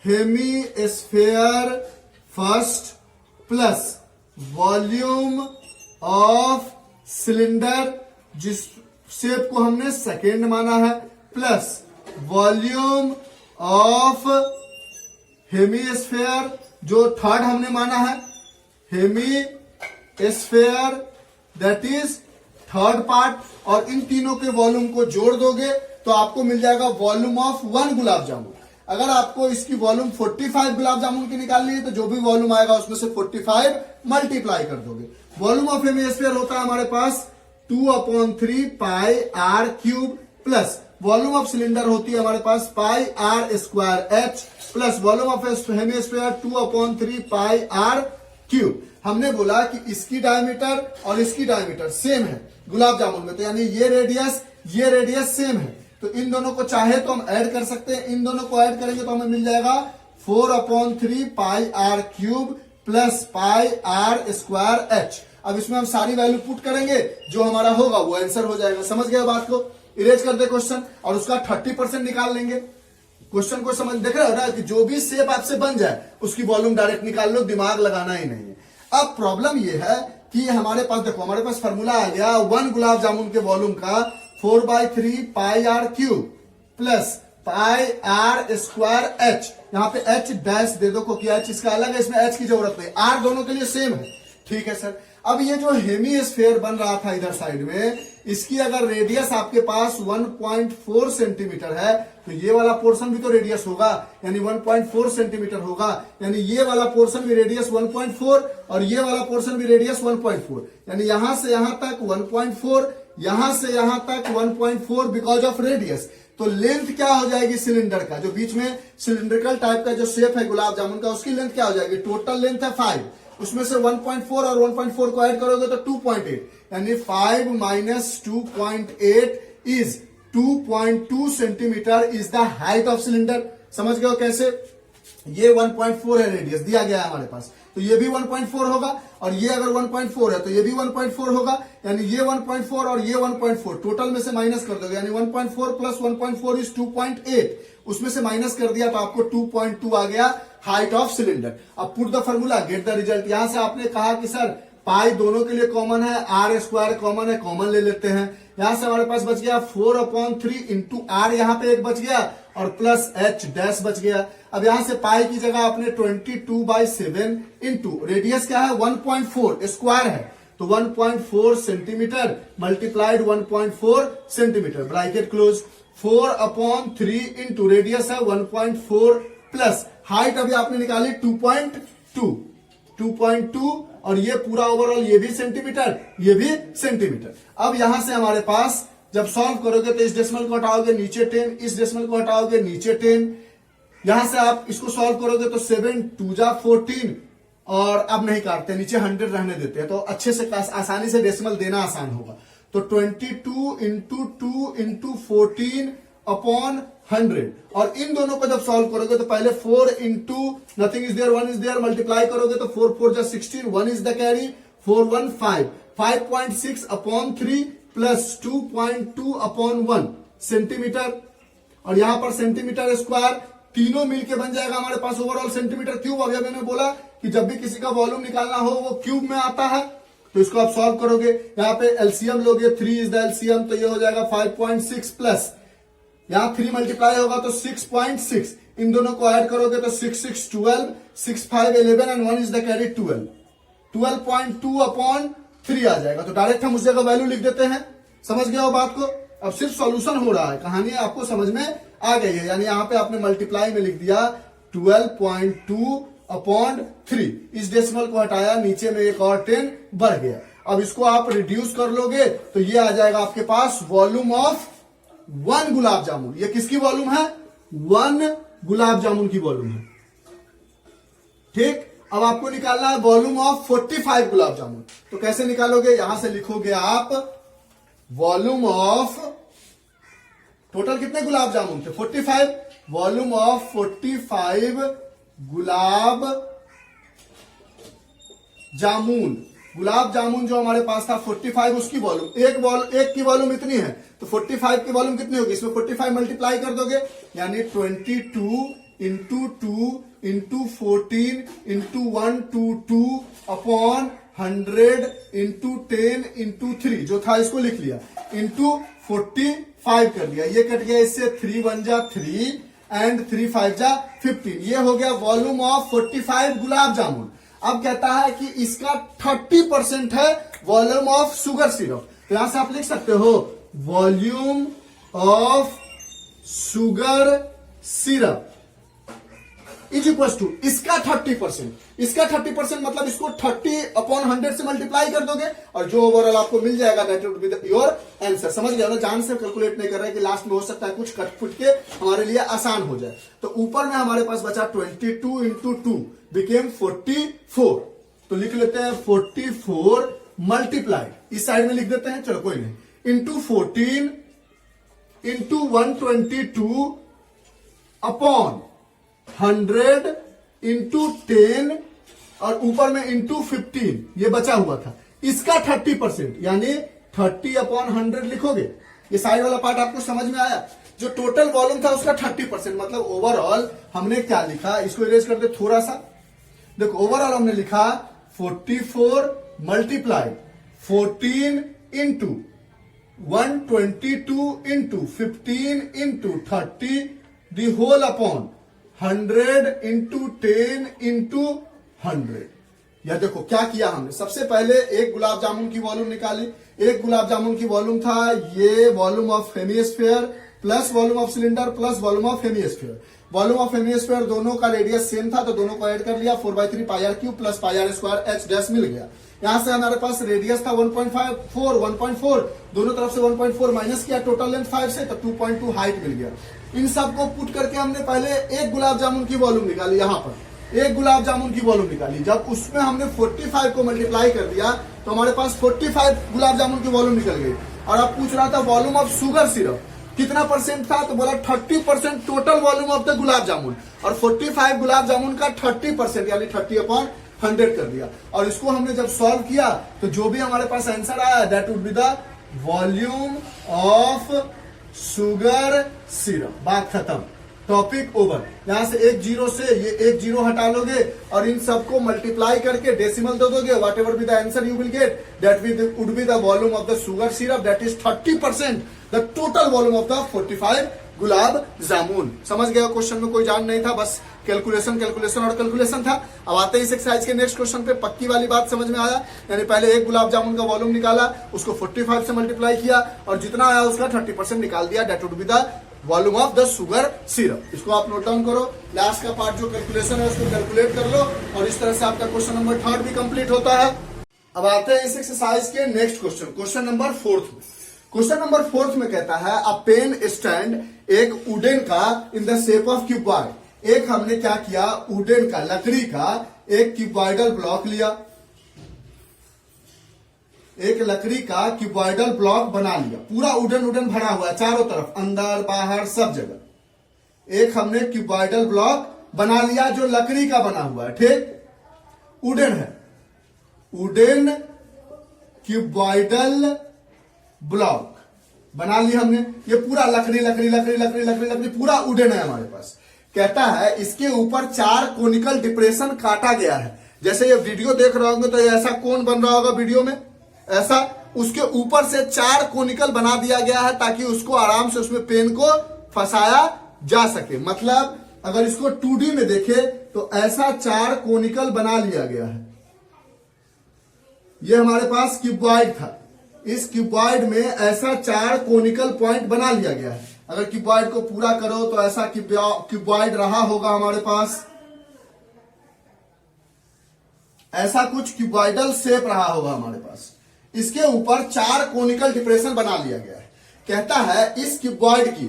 hemisphere first plus volume of cylinder, जिस शेप को हमने सेकेंड माना है, प्लस वॉल्यूम ऑफ हेमीस्फीयर जो थर्ड हमने माना है, hemisphere that is third part, और इन तीनों के वॉल्यूम को जोड़ दोगे तो आपको मिल जाएगा वॉल्यूम ऑफ 1 गुलाब जामुन। अगर आपको इसकी वॉल्यूम 45 गुलाब जामुन की निकालनी है तो जो भी वॉल्यूम आएगा उसमें से 45 मल्टीप्लाई कर दोगे। वॉल्यूम ऑफ हेमीस्फीयर होता है हमारे पास 2/3 pi r cube, plus volume of cylinder होती है हमारे पास pi r square h, plus volume of hemisphere 2/3 pi r cube. हमने बोला कि इसकी डायमीटर और इसकी डायमीटर सेम है गुलाब जामुन में, तो यानी ये रेडियस सेम है, तो इन दोनों को चाहे तो हम ऐड कर सकते हैं। इन दोनों को ऐड करेंगे तो हमें मिल जाएगा 4/3 pi r cube plus pi r square h. अब इसमें हम सारी वैल्यू पुट करेंगे, जो हमारा होगा वो आंसर हो जाएगा। समझ गए बात को, इरेज कर दे क्वेश्चन और उसका 30% निकाल लेंगे। क्वेश्चन को समझ देख रहे हो ना कि जो भी शेप आपसे बन जाए उसकी वॉल्यूम डायरेक्ट निकाल लो, दिमाग लगाना ही नहीं है। अब प्रॉब्लम यह है कि हमारे पास देखो, हमारे पास फॉर्मूला आ गया 1 गुलाब जामुन के वॉल्यूम का 4/3 pi r cube plus pi r square h. यहाँ पे एच डैश दे दो, क्योंकि एच इसका अलग है, इसमें एच की जरूरत नहीं, आर दोनों के लिए सेम है। ठीक है सर, अब ये जो हेमीस्फीयर बन रहा था इधर साइड में, इसकी अगर रेडियस आपके पास 1.4 सेंटीमीटर है तो ये वाला पोर्शन भी तो रेडियस होगा, यानी 1.4 सेंटीमीटर होगा, यानी ये वाला पोर्शन भी रेडियस 1.4 और ये वाला पोर्शन भी रेडियस 1.4, यानी यहां से यहां तक 1.4, यहां से यहां तक 1.4 बिकॉज ऑफ रेडियस। तो लेंथ क्या हो जाएगी सिलेंडर का, जो बीच में सिलिंड्रिकल टाइप का जो शेप है गुलाब जामुन का, उसकी लेंथ क्या हो जाएगी, टोटल लेंथ है 5, उसमें से 1.4 और 1.4 को ऐड करोगे तो 2.8, यानी 5 minus 2.8 is 2.2 centimetre is the height of cylinder. समझ गए हो कैसे, ये 1.4 है रेडियस दिया गया है हमारे पास, तो ये भी 1.4 होगा, और ये अगर 1.4 है तो ये भी 1.4 होगा, यानी ये 1.4 और ये 1.4 टोटल में से माइनस कर दोगे, यानी 1.4 प्लस 1.4 इज 2.8, उसमें से माइनस कर दिया तो आपको 2.2 आ गया हाइट ऑफ सिलेंडर। अब put the formula, get the result. यहां से आपने कहा कि सर पाई दोनों के लिए कॉमन है, आर स्क्वायर कॉमन है, कॉमन ले लेते हैं। यहां से हमारे पास बच गया 4/3 इंटू आर, यहां पे एक बच गया, और प्लस एच डैश बच गया। अब यहां से पाई की जगह आपने 22/7 इंटू रेडियस क्या है 1.4 स्क्वायर है, तो 1.4 centimetre multiplied 1.4 centimetre, bracket close, 4/3 into radius है 1.4 प्लस हाइट अभी आपने निकाली 2.2, और ये पूरा ओवरऑल ये भी सेंटीमीटर, ये भी सेंटीमीटर। अब यहां से हमारे पास जब सॉल्व करोगे तो इस डेसिमल को हटाओगे नीचे 10, इस डेसिमल को हटाओगे नीचे 10, यहां से आप इसको सॉल्व करोगे तो 7 2 जा 14, और अब नहीं काटते, नीचे 100 रहने देते हैं, तो अच्छे से आसानी से डेसिमल देना आसान होगा। तो 22 इंटू 2 इंटू 14 अपॉन 100। और इन दोनों को जब सॉल्व करोगे तो पहले 4 into nothing is there 1 is there multiply करोगे तो 4 4 जा 16, 1 is the carry, 4 1 5, 5.6 upon 3 plus 2.2 upon 1 centimetre. और यहां पर सेंटीमीटर स्क्वायर तीनों मिलके बन जाएगा हमारे पास ओवरऑल सेंटीमीटर क्यूब। अभी मैंने बोला कि जब भी किसी का वॉल्यूम निकालना हो वो क्यूब में आता है, तो इसको आप सॉल्व करोगे। यहाँ पे एलसीएम लोगे, 3 इज द एलसीएम, तो ये हो जाएगा 5.6 प्लस यहाँ 3 मल्टीप्लाई होगा तो 6.6, इन दोनों को ऐड करोगे तो 6 6 12, 6 5 11 and 1 is the carry 12, 12.2 upon 3 आ जाएगा। तो डायरेक्ट हम उस जगह वैल्यू लिख देते हैं। समझ गए हो बात को? अब सिर्फ सॉल्यूशन हो रहा है, कहानी आपको समझ में आ गई है। यानी यहाँ पे आपने मल्टीप्लाई में लिख दिया 12.2 अपॉन 3, इस डेसिमल को हटाया, नीचे में एक और 10 बढ़ गया। अब इसको आप रिड्यूस कर लोगे तो ये आ जाएगा आपके पास वॉल्यूम ऑफ 1 गुलाब जामुन। ये किसकी वॉल्यूम है? 1 गुलाब जामुन की वॉल्यूम है। ठीक, अब आपको निकालना है वॉल्यूम ऑफ 45 गुलाब जामुन। तो कैसे निकालोगे? यहां से लिखोगे आप वॉल्यूम ऑफ, टोटल कितने गुलाब जामुन थे? 45, वॉल्यूम ऑफ 45 गुलाब जामुन। गुलाब जामुन जो हमारे पास था 45, उसकी वॉल्यूम, एक की वॉल्यूम इतनी है तो 45 की वॉल्यूम कितनी होगी? इसमें 45 मल्टीप्लाई कर दोगे, यानी 22 into 2 into 14 into 122 upon 100 into 10 into 3 जो था इसको लिख लिया, इंटू 45 कर दिया। ये कट गया इससे, 3 1 जा 3 एंड 3 5 जा 15। ये हो गया वॉल्यूम ऑफ 45 गुलाब जामुन। अब कहता है कि इसका 30% है वॉल्यूम ऑफ शुगर सिरप। तो यहां से आप लिख सकते हो volume of sugar syrup is equal to इसका 30%। इसका 30% मतलब इसको 30 अपॉन 100 से मल्टीप्लाई कर दोगे और जो ओवरऑल आपको मिल जाएगा that would be your answer. समझ गया ना? जान से कैलकुलेट नहीं कर रहे कि लास्ट में हो सकता है कुछ कट फुट के हमारे लिए आसान हो जाए। तो ऊपर में हमारे पास बचा 22 इंटू 2 बिकेम 44। तो लिख लेते हैं 44 मल्टीप्लाई, इस साइड में लिख देते हैं, चलो कोई नहीं, इंटू 14 इंटू 122 अपॉन 100 इंटू 10 और ऊपर में इंटू 15, ये बचा हुआ था। इसका 30% यानी 30 अपॉन 100 लिखोगे। ये साइड वाला पार्ट आपको समझ में आया? जो टोटल वॉल्यूम था उसका 30%, मतलब ओवरऑल हमने क्या लिखा, इसको इरेज कर दे थोड़ा सा। देखो ओवरऑल हमने लिखा 44 multiply 14 into 122 into 15 into 30 the whole upon 100 into 10 into 100। यह देखो क्या किया हमने, सबसे पहले एक गुलाब जामुन की वॉल्यूम निकाली। एक गुलाब जामुन की वॉल्यूम था ये volume of hemisphere plus volume of cylinder plus volume of hemisphere. Volume of hemisphere दोनों का रेडियस सेम था तो दोनों को ऐड कर लिया, 4/3 pi r cube plus pi r square h dash मिल गया। यहां से हमारे पास रेडियस था 1.4, दोनों तरफ से 1.4 माइनस किया, टोटल लेंथ 5 से, तो 2.2 हाइट मिल गया। इन सबको पुट करके हमने पहले एक गुलाब जामुन की वॉल्यूम निकाली। यहां पर एक गुलाब जामुन की वॉल्यूम निकाली, जब उसमें हमने 45 को मल्टीप्लाई कर दिया तो हमारे पास 45 गुलाब जामुन की वॉल्यूम निकल गई। और अब पूछ रहा था वॉल्यूम ऑफ शुगर सिरप कितना परसेंट था, तो बोला 30% total volume of the gulab jamun, और 45 गुलाब जामुन का 30% यानी 30 अपॉन 100 कर दिया। और इसको हमने जब सॉल्व किया तो जो भी हमारे पास आंसर आया that would be the volume of sugar syrup. बात खत्म, टॉपिक ओवर। यहां से एक जीरो से ये एक जीरो हटा लोगे और इन सबको मल्टीप्लाई करके डेसिमल दे दोगे, what ever be the answer you will get that would be the volume of the sugar syrup, that is 30% the total volume of the 45 gulab जामुन। समझ गया? क्वेश्चन में कोई जान नहीं था, बस कैलकुलेशन और कैलकुलेशन था। अब आते हैं इस एक्सरसाइज के नेक्स्ट क्वेश्चन पे। पक्की वाली बात समझ में आया? यानी पहले एक गुलाब जामुन का वॉल्यूम निकाला, उसको 45 से मल्टीप्लाई किया और जितना आया उसका 30% निकाल दिया, that would be the volume of the sugar syrup. इसको आप नोट डाउन करो। लास्ट का पार्ट जो कैलकुलेशन है उसको कैलकुलेट कर लो और इस तरह से आपका क्वेश्चन नंबर 3 भी कंप्लीट होता है। अब आते हैं इस एक्सरसाइज के नेक्स्ट क्वेश्चन, क्वेश्चन नंबर 4 में। क्वेश्चन नंबर 4 में कहता है अ पेन स्टैंड, एक वुडन का in the shape of cuboid. एक हमने क्या किया, वुडन का, लकड़ी का एक क्यूबॉइडल ब्लॉक लिया। एक लकड़ी का क्यूबॉइडल ब्लॉक बना लिया, पूरा उडन उडन भरा हुआ है चारों तरफ, अंदर बाहर सब जगह। एक हमने क्यूबॉइडल ब्लॉक बना लिया जो लकड़ी का बना हुआ है, ठीक, उडन है, उडन क्यूबॉइडल ब्लॉक बना लिया हमने। ये पूरा लकड़ी लकड़ी लकड़ी लकड़ी लकड़ी लकड़ी पूरा उडन है हमारे पास। कहता है इसके ऊपर 4 कोनिकल डिप्रेशन काटा गया है। जैसे ये वीडियो देख रहे होंगे तो ये ऐसा कोन बन रहा होगा वीडियो में, ऐसा उसके ऊपर से 4 कोनिकल बना दिया गया है ताकि उसको आराम से उसमें पेन को फंसाया जा सके। मतलब अगर इसको 2D में देखे तो ऐसा 4 कोनिकल बना लिया गया है। ये हमारे पास क्यूबॉइड था, इस क्यूबॉइड में ऐसा 4 कोनिकल पॉइंट बना लिया गया है। अगर क्यूबॉइड को पूरा करो तो ऐसा क्यूबॉइड रहा होगा हमारे पास, ऐसा कुछ क्यूबॉइडल शेप रहा होगा हमारे पास। इसके ऊपर 4 कोनिकल डिप्रेशन बना लिया गया है। कहता है इस क्यूबॉइड की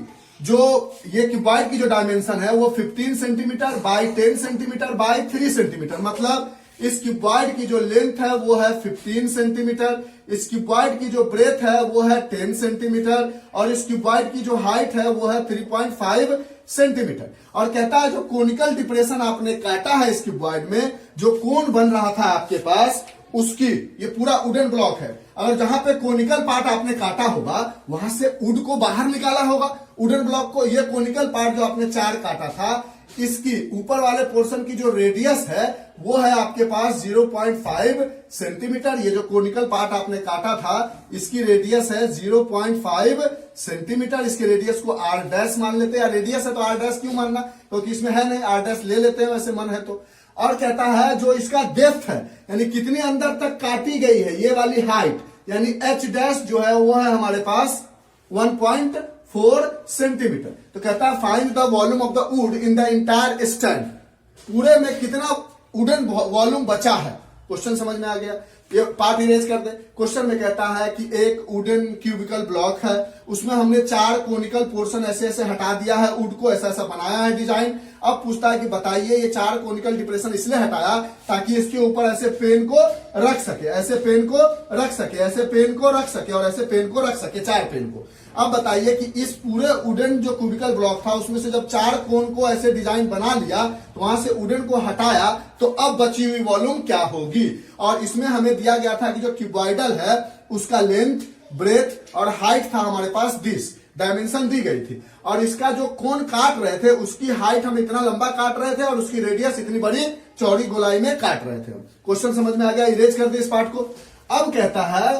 ये क्यूबॉइड की जो डायमेंशन है वो 15 centimetre by 10 centimetre by 3 centimetre, मतलब इस क्यूबॉइड की जो लेंथ है वो है 15 सेंटीमीटर, इस क्यूबॉइड की जो ब्रेथ है वो है 10 सेंटीमीटर और इस क्यूबॉइड की जो हाइट है वो है 3.5 सेंटीमीटर। और कहता है जो कोनिकल डिप्रेशन आपने काटा है इस क्यूबॉइड में, जो कोन बन रहा था आपके पास उसकी, ये पूरा वुडन ब्लॉक है, अगर जहां पे कोनिकल पार्ट आपने काटा होगा वहां से वुड को बाहर निकाला होगा वुडन ब्लॉक को। ये कोनिकल पार्ट जो आपने 4 काटा था, इसकी ऊपर वाले पोर्शन की जो रेडियस है वो है आपके पास 0.5 सेंटीमीटर। ये जो कोनिकल पार्ट आपने काटा था इसकी रेडियस है 0.5 सेंटीमीटर। इसके रेडियस को r डैश मान लेते हैं, रेडियस है तो r डैश क्यों मानना, क्योंकि इसमें है नहीं, r डैश ले लेते हैं वैसे मन है तो। और कहता है जो इसका डेप्थ है यानी कितनी अंदर तक काटी गई है ये वाली हाइट, यानी h डैश जो है वो है हमारे पास 1.4 सेंटीमीटर। तो कहता है find the volume of the wood in the entire stand, पूरे में कितना वुडन वॉल्यूम बचा है। क्वेश्चन समझ में आ गया, ये पार्ट इरेज कर दे। क्वेश्चन में कहता है कि एक वुडन क्यूबिकल ब्लॉक है, उसमें हमने 4 कोनिकल पोर्शन ऐसे ऐसे हटा दिया है, वुड को ऐसा ऐसा बनाया है डिजाइन। अब पूछता है कि बताइए ये 4 कोनिकल डिप्रेशन इसलिए हटाया ताकि इसके ऊपर ऐसे पेन को रख सके, ऐसे पेन को रख सके, ऐसे पेन को रख सके और ऐसे पेन को रख सके, 4 पेन को। अब बताइए कि इस पूरे वुडन जो क्यूबिकल ब्लॉक था उसमें से जब 4 कोन को ऐसे डिजाइन बना लिया तो वहां से वुडन को हटाया तो अब बची हुई वॉल्यूम क्या होगी। और इसमें हमें दिया गया था कि जो क्यूबॉइडल है उसका लेंथ, ब्रेथ और हाइट था हमारे पास 20 डायमेंशन दी गई थी, और इसका जो कोन काट रहे थे उसकी हाइट हम इतना लंबा काट रहे थे और उसकी रेडियस इतनी बड़ी चौड़ी गोलाई में काट रहे थे। क्वेश्चन समझ में आ गया, इरेज कर दे इस पार्ट को। अब कहता है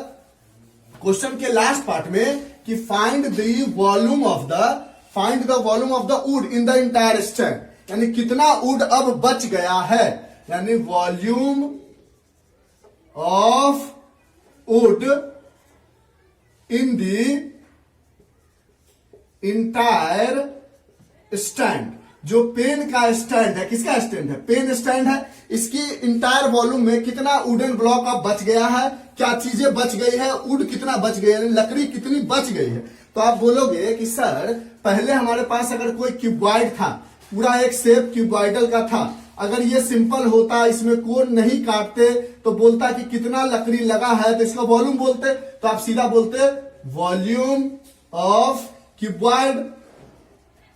क्वेश्चन के लास्ट पार्ट में कि find the volume of the wood in the entire stand, यानी कितना वुड अब बच गया है, यानी volume of wood in the entire stand. जो पेन का स्टैंड है, किसका स्टैंड है, पेन स्टैंड है, इसकी इंटायर वॉल्यूम में कितना वुडन ब्लॉक अब बच गया है, क्या चीजें बच गई है, वुड कितना बच गई है, लकड़ी कितनी बच गई है। तो आप बोलोगे कि सर पहले हमारे पास अगर कोई क्यूबॉइड था, पूरा एक शेप क्यूबॉइडल का था, अगर ये सिंपल होता, इसमें कोन नहीं काटते तो बोलता कि कितना लकड़ी लगा है तो इसका वॉल्यूम बोलते, तो आप सीधा बोलते वॉल्यूम ऑफ क्यूबॉइड।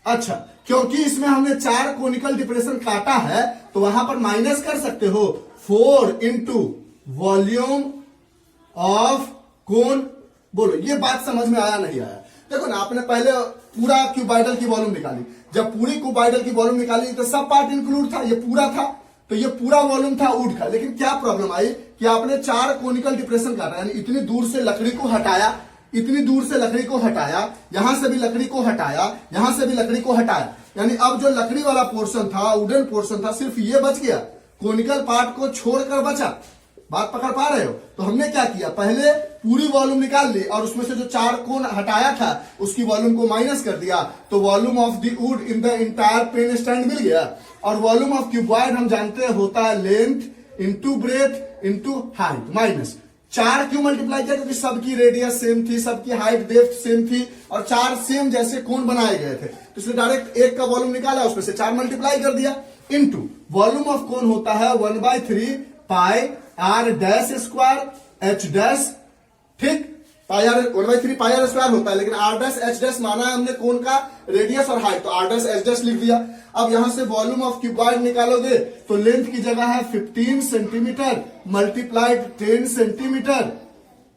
अच्छा, क्योंकि इसमें हमने 4 कोनिकल डिप्रेशन काटा है तो वहां पर माइनस कर सकते हो 4 इंटू वॉल्यूम ऑफ कोन। बोलो ये बात समझ में आया नहीं आया। देखो ना, आपने पहले पूरा क्यूबॉइडल की वॉल्यूम निकाली, जब पूरी क्यूबॉइडल की वॉल्यूम निकाली तो सब पार्ट इंक्लूड था, ये पूरा था तो ये पूरा वॉल्यूम था वुड का। लेकिन क्या प्रॉब्लम आई कि आपने 4 कोनिकल डिप्रेशन काटा, यानी इतनी दूर से लकड़ी को हटाया, इतनी दूर से लकड़ी को हटाया, यहां से भी लकड़ी को हटाया, यहां से भी लकड़ी को हटाया, यानी अब जो लकड़ी वाला पोर्शन था, वुडन पोर्शन था, सिर्फ ये बच गया, कोनिकल पार्ट को छोड़कर बचा। बात पकड़ पा रहे हो? तो हमने क्या किया, पहले पूरी वॉल्यूम निकाल ली और उसमें से जो 4 कोन हटाया था उसकी वॉल्यूम को माइनस कर दिया, तो volume of the wood in the entire pen stand मिल गया। और वॉल्यूम ऑफ क्यूबॉइड हम जानते हैं होता है length into breadth into height minus 4 क्यों मल्टीप्लाई किया, क्योंकि सबकी रेडियस सेम थी, सबकी हाइट डेप्थ सेम थी और 4 सेम जैसे कोण बनाए गए थे, तो इसलिए डायरेक्ट 1 का वॉल्यूम निकाला, उसमें से 4 मल्टीप्लाई कर दिया, इनटू वॉल्यूम ऑफ कोण होता है 1/3 पाई r dash square h dash ठीक। पाई आर 1/3 पाई आर स्क्वायर होता है, लेकिन आर डैश एच डैश माना है हमने कौन का, रेडियस और हाइट, तो आर डैश एच डैश लिख दिया। अब यहां से वॉल्यूम ऑफ क्यूबॉइड निकालोगे तो लेंथ की जगह है 15 centimetre multiplied 10 centimetre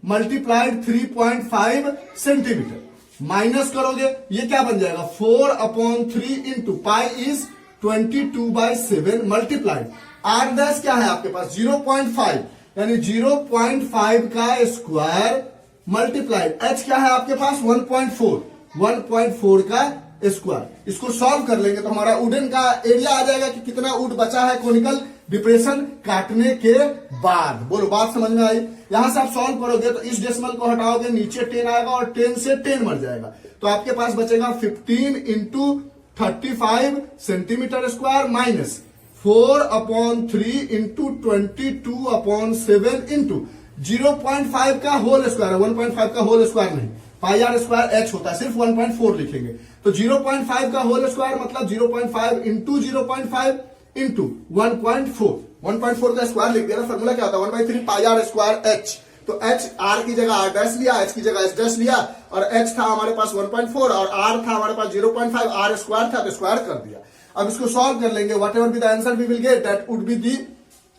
multiplied 3.5 centimetre, minus करोगे ये क्या बन जाएगा 4/3 into pi is 22/7 multiplied r dash क्या है आपके पास 0.5 यानी 0.5 का स्क्वायर मल्टीप्लाइड एच क्या है आपके पास 1.4 का स्क्वायर। इसको सॉल्व कर लेंगे तो हमारा वुडन का एरिया आ जाएगा कि कितना वुड बचा है कोनिकल डिप्रेशन काटने के बाद। बोलो बात समझ में आई। यहां से आप सॉल्व करोगे तो इस डेसिमल को हटाओगे नीचे 10 आएगा और 10 से 10 मर जाएगा, तो आपके पास बचेगा 15 into 35 centimetre square minus 4/3 into 22/7 into 0.5 का होल स्क्वायर है, 1.5 का होल स्क्वायर नहीं, पाई आर स्क्वायर एच होता है, सिर्फ 1.4 लिखेंगे तो 0.5 का होल स्क्वायर मतलब 0.5 इंटू 0.5 इंटू 1.4 का स्क्वायर लिख दिया ना। फॉर्मूला क्या होता है 1/3 पाई आर स्क्वायर एच, तो एच आर की जगह आर डैश लिया, एच की जगह एच डैश लिया और एच था हमारे पास 1.4 और आर था हमारे पास 0.5, आर स्क्वायर था तो स्क्वायर कर दिया। अब इसको सॉल्व कर लेंगे, whatever be the answer we will get that would be the,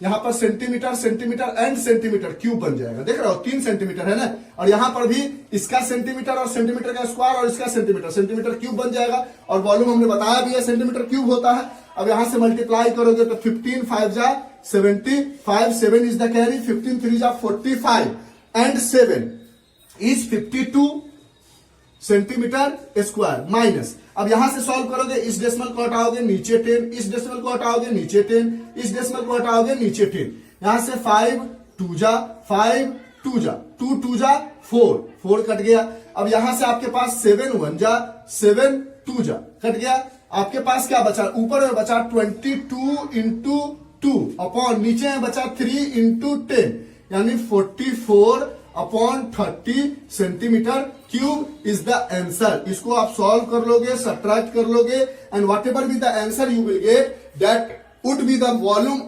यहां पर centimetre centimetre and centimetre cube बन जाएगा, देख रहे हो 3 सेंटीमीटर है ना, और यहां पर भी इसका सेंटीमीटर और सेंटीमीटर का स्क्वायर और इसका सेंटीमीटर सेंटीमीटर क्यूब बन जाएगा, और वॉल्यूम हमने बताया भी है सेंटीमीटर क्यूब होता है। अब यहां से मल्टीप्लाई करोगे तो 15 5 जा 75, 7 इज द कैरी, 15 3 जा 45 and 7 is 52 centimetre square minus, अब यहां से सॉल्व करोगे इस डेसिमल को हटाओगे नीचे 10, इस डेसिमल को हटाओगे नीचे 10, इस डेसिमल को हटाओगे नीचे 10, यहां से 5 2 जा 5 2 जा 2 2 जा 4 कट गया। अब यहां से आपके पास 7 1 जा 7 2 जा कट गया, आपके पास क्या बचा, ऊपर में बचा 22 इंटू 2 अपॉन नीचे में बचा 3 इंटू 10 यानी 44/30 centimetre cube is the answer. इसको आप सॉल्व कर लोगे, सब्ट्रैक्ट कर लोगे and whatever be the answer you will get that would be the volume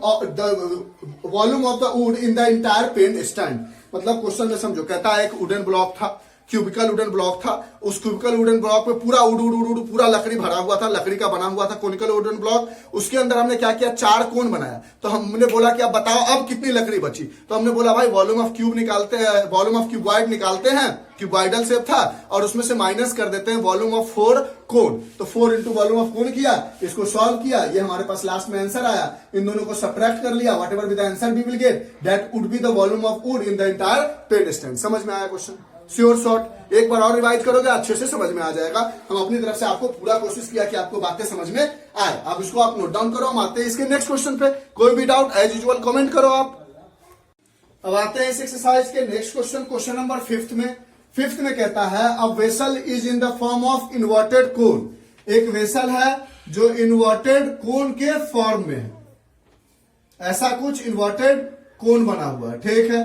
of the wood in the entire paint stand. मतलब क्वेश्चन में समझो, कहता है एक वुडन ब्लॉक था, क्यूबिकल वुडन ब्लॉक था, उस क्यूबिकल वुडन ब्लॉक में पूरा उड़ पूरा लकड़ी भरा हुआ था, लकड़ी का बना हुआ था कोनिकल वुडन ब्लॉक, उसके अंदर हमने क्या किया 4 कोन बनाया, तो हमने बोला कि अब बताओ अब कितनी लकड़ी बची, तो हमने बोला भाई वॉल्यूम ऑफ क्यूब निकालते हैं, वॉल्यूम ऑफ क्यूबॉइड निकालते हैं, क्यूबॉइडल शेप था और उसमें से माइनस कर देते हैं वॉल्यूम ऑफ 4 कोन, तो 4 इंटू वॉल्यूम ऑफ कोन किया, इसको सॉल्व किया, ये हमारे पास लास्ट में आंसर आया, इन दोनों को सब्ट्रैक्ट कर लिया, whatever be the answer we will get that would be the volume of wood in the entire paint stand. समझ में आया क्वेश्चन? श्योर शॉर्ट एक बार और रिवाइज करोगे अच्छे से समझ में आ जाएगा। हम अपनी तरफ से आपको पूरा कोशिश किया कि आपको बातें समझ में आए। अब इसको आप नोट डाउन करो, हम आते हैं इसके नेक्स्ट क्वेश्चन पे। कोई भी डाउट एज यूजुअल कमेंट करो आप। अब आते हैं इस एक्सरसाइज के नेक्स्ट क्वेश्चन, क्वेश्चन नंबर 5 में। 5 में कहता है a vessel is in the form of inverted कोन। एक वेसल है जो इन्वर्टेड कोन के फॉर्म में है, ऐसा कुछ इन्वर्टेड कोन बना हुआ है, ठीक है।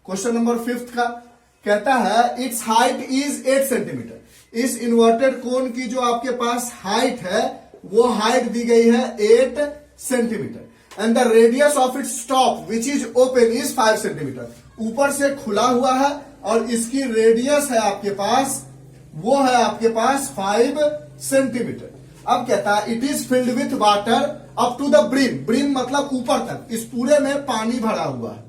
क्वेश्चन नंबर 5 का कहता है इट्स हाइट इज 8 सेंटीमीटर। इस इन्वर्टेड कोन की जो आपके पास हाइट है वो हाइट दी गई है 8 centimetre and the radius of its top which is open is 5 centimetre. ऊपर से खुला हुआ है और इसकी रेडियस है आपके पास, वो है आपके पास 5 सेंटीमीटर। अब कहता है it is filled with water up to the brim. Brim मतलब ऊपर तक, इस पूरे में पानी भरा हुआ है,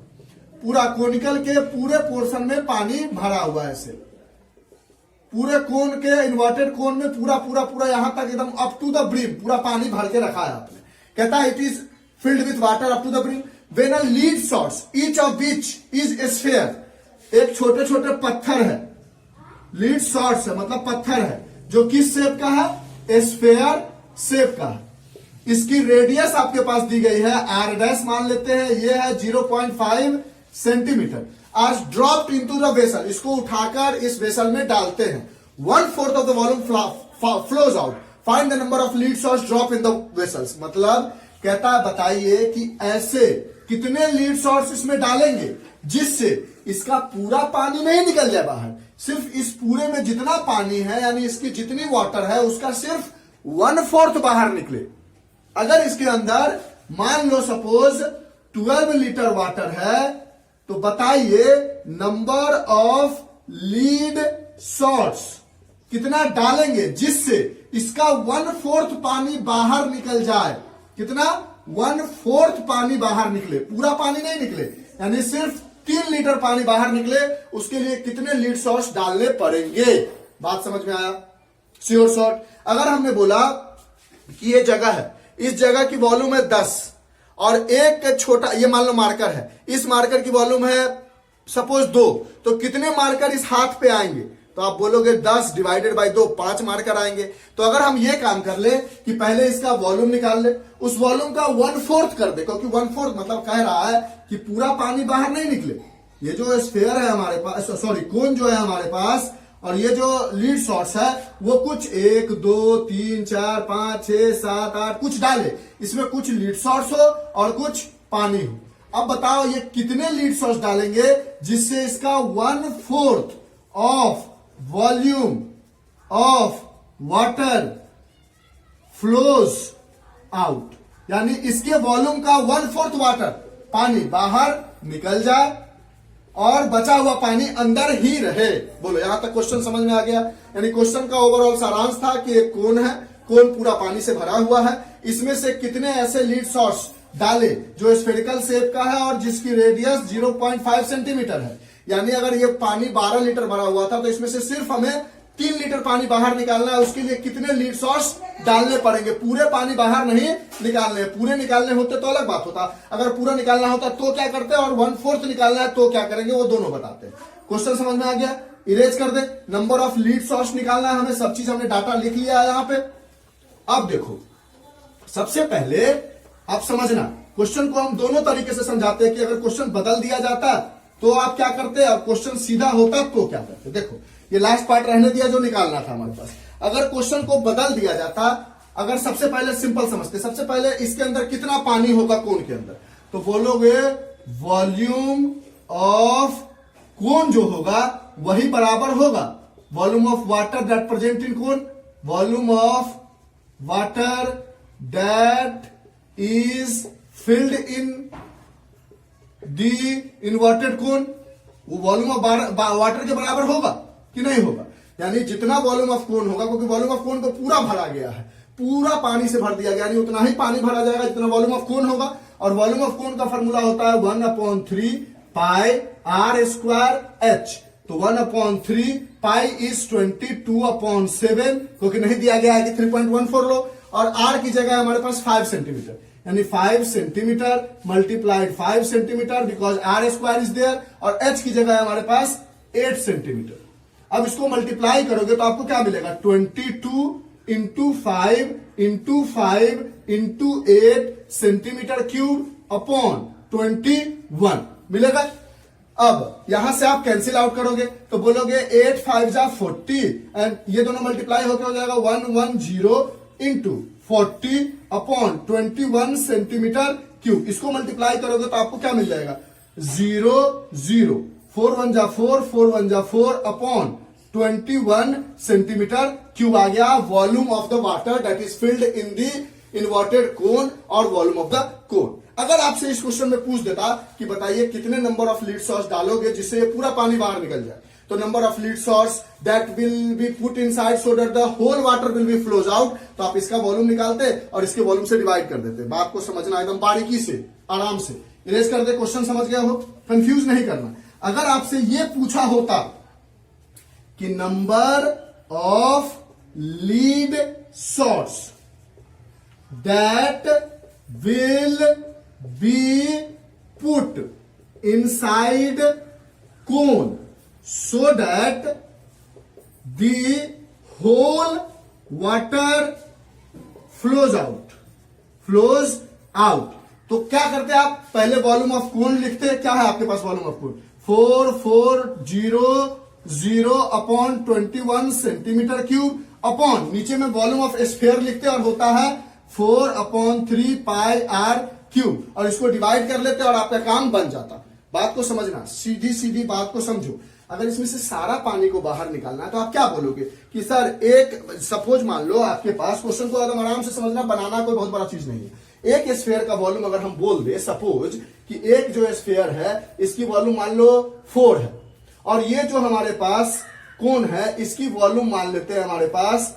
पूरा कोनिकल के पूरे पोर्शन में पानी भरा हुआ है, ऐसे पूरे कोन के इन्वर्टेड कोन में पूरा यहां तक एकदम अप टू द ब्रिम पूरा पानी भर के रखा है आपने। कहता है it is filled with water up to the brim when a lead shots each of which is a sphere. एक छोटे छोटे पत्थर है, लीड शॉट्स है मतलब पत्थर है जो किस शेप का है, स्फीयर शेप का है। इसकी रेडियस आपके पास दी गई है, आर डैश मान लेते हैं, ये है 0.5 सेंटीमीटर। आज ड्रॉप्ड इनटू द वेसल, इसको उठाकर इस वेसल में डालते हैं। 1/4 of the volume flows out, find the number of lead shots drop in the vessels. मतलब कहता है बताइए कि ऐसे कितने लीड शॉट्स इसमें डालेंगे जिससे इसका पूरा पानी नहीं निकल जाए बाहर, सिर्फ इस पूरे में जितना पानी है यानी इसकी जितनी वाटर है उसका सिर्फ 1/4 बाहर निकले। अगर इसके अंदर मान लो सपोज 12 लीटर वाटर है तो बताइए नंबर ऑफ लीड शॉट्स कितना डालेंगे जिससे इसका 1/4 पानी बाहर निकल जाए। कितना? 1/4 पानी बाहर निकले, पूरा पानी नहीं निकले, यानी सिर्फ 3 लीटर पानी बाहर निकले। उसके लिए कितने लीड शॉट्स डालने पड़ेंगे? बात समझ में आया? Sure shot. अगर हमने बोला कि ये जगह है, इस जगह की वॉल्यूम है 10 और एक छोटा, ये मान लो मार्कर है, इस मार्कर की वॉल्यूम है सपोज 2, तो कितने मार्कर इस हाथ पे आएंगे? तो आप बोलोगे 10 डिवाइडेड बाय 2, 5 मार्कर आएंगे। तो अगर हम ये काम कर ले कि पहले इसका वॉल्यूम निकाल ले, उस वॉल्यूम का 1/4 कर दे, क्योंकि 1/4 मतलब कह रहा है कि पूरा पानी बाहर नहीं निकले। ये जो स्फीयर है हमारे पास, सॉरी कोन जो है हमारे पास, और ये जो लीड शॉट्स है वो कुछ 1 2 3 4 5 6 7 8 कुछ डाले, इसमें कुछ लीड शॉट्स हो और कुछ पानी हो। अब बताओ ये कितने लीड शॉट्स डालेंगे जिससे इसका 1/4 of volume of water flows out, यानी इसके वॉल्यूम का 1/4 वाटर पानी बाहर निकल जाए और बचा हुआ पानी अंदर ही रहे। बोलो यहां तक क्वेश्चन समझ में आ गया? यानी क्वेश्चन का ओवरऑल सारांश था कि एक कोन है, कोन पूरा पानी से भरा हुआ है, इसमें से कितने ऐसे लीड शॉट्स डाले जो स्फेरिकल शेप का है और जिसकी रेडियस 0.5 सेंटीमीटर है। यानी अगर ये पानी 12 लीटर भरा हुआ था तो इसमें से सिर्फ हमें 3 लीटर पानी बाहर निकालना है। उसके लिए कितने लीड शॉट्स डालने पड़ेंगे? पूरे पानी बाहर नहीं निकालने, पूरे निकालने होते तो अलग बात होता, अगर पूरा निकालना होता तो क्या करते, और 1/4 निकालना है तो क्या करेंगे, वो दोनों बताते हैं। क्वेश्चन समझ में आ गया? इरेज कर दे। नंबर ऑफ लीड शॉट्स निकालना है हमें, सब चीज हमने डाटा लिख लिया है यहां पे। अब देखो, सबसे पहले आप समझना, क्वेश्चन को हम दोनों तरीके से समझाते हैं कि अगर क्वेश्चन बदल दिया जाता तो आप क्या करते, और क्वेश्चन सीधा होता तो क्या करते। देखो ये लास्ट पार्ट रहने दिया जो निकालना था हमारे पास। अगर क्वेश्चन को बदल दिया जाता, अगर सबसे पहले सिंपल समझते, सबसे पहले इसके अंदर कितना पानी होगा कोन के अंदर, तो बोलोगे वॉल्यूम ऑफ कोन जो होगा वही बराबर होगा volume of water that present in cone, volume of water that is filled in the inverted कोन। वो वॉल्यूम ऑफ वाटर के बराबर होगा कि नहीं होगा? यानी जितना वॉल्यूम ऑफ कोन होगा, क्योंकि वॉल्यूम ऑफ कोन को पूरा भरा गया है, पूरा पानी से भर दिया गया, यानी उतना ही पानी भरा जाएगा जितना वॉल्यूम ऑफ कोन होगा। और वॉल्यूम ऑफ कोन का फॉर्मूला होता है 1/3 पाई आर स्क्वायर एच। तो 1/3 पाई इज 22/7, क्योंकि नहीं दिया गया है कि 3.14 लो, और आर की जगह हमारे पास 5 सेंटीमीटर, यानी 5 centimetre multiplied 5 centimetre because r square is there, और एच की जगह हमारे पास 8 सेंटीमीटर। अब इसको मल्टीप्लाई करोगे तो आपको क्या मिलेगा? 22 into 5 into 5 into 8 centimetre cube upon 21 मिलेगा। अब यहां से आप कैंसिल आउट करोगे तो बोलोगे 8 5 जा 40, एंड ये दोनों मल्टीप्लाई होकर हो जाएगा 110 इंटू 40 अपॉन 21 सेंटीमीटर क्यूब। इसको मल्टीप्लाई करोगे तो आपको क्या मिल जाएगा? 0 0 4 1 जा 4 4 1 जा 4 अपॉन 21 सेंटीमीटर क्यूब आ गया volume of the water that is filled in the inverted कोन, और वॉल्यूम ऑफ द कोन। अगर आपसे इस क्वेश्चन में पूछ देता कि बताइए कितने नंबर ऑफ लीड शॉट्स डालोगे जिससे पूरा पानी बाहर निकल जाए, तो number of lead shots that will be put inside so that the whole water will be flows out, तो आप इसका वॉल्यूम निकालते और इसके वॉल्यूम से डिवाइड कर देते। बात को समझना एकदम बारीकी से, आराम से इरेज कर दे। क्वेश्चन समझ गया हो, कंफ्यूज नहीं करना। अगर आपसे यह पूछा होता कि number of lead shots that will be put inside cone so that the whole water flows out, तो क्या करते हैं आप? पहले वॉल्यूम ऑफ कोन लिखते हैं। क्या है आपके पास volume of cone? 4400 upon 21 centimetre cube upon नीचे में वॉल्यूम ऑफ स्फीयर लिखते हैं और होता है 4/3 पाई आर क्यूब, और इसको डिवाइड कर लेते और आपका काम बन जाता। बात को समझना, सीधी सीधी बात को समझो। अगर इसमें से सारा पानी को बाहर निकालना है तो आप क्या बोलोगे कि सर एक सपोज मान लो आपके पास, क्वेश्चन को एकदम आराम से समझना, बनाना कोई बहुत बड़ा चीज नहीं है। एक स्फीयर का वॉल्यूम अगर हम बोल दे सपोज कि एक जो स्फीयर है इसकी वॉल्यूम मान लो 4 है, और ये जो हमारे पास कोन है इसकी वॉल्यूम मान लेते हैं हमारे पास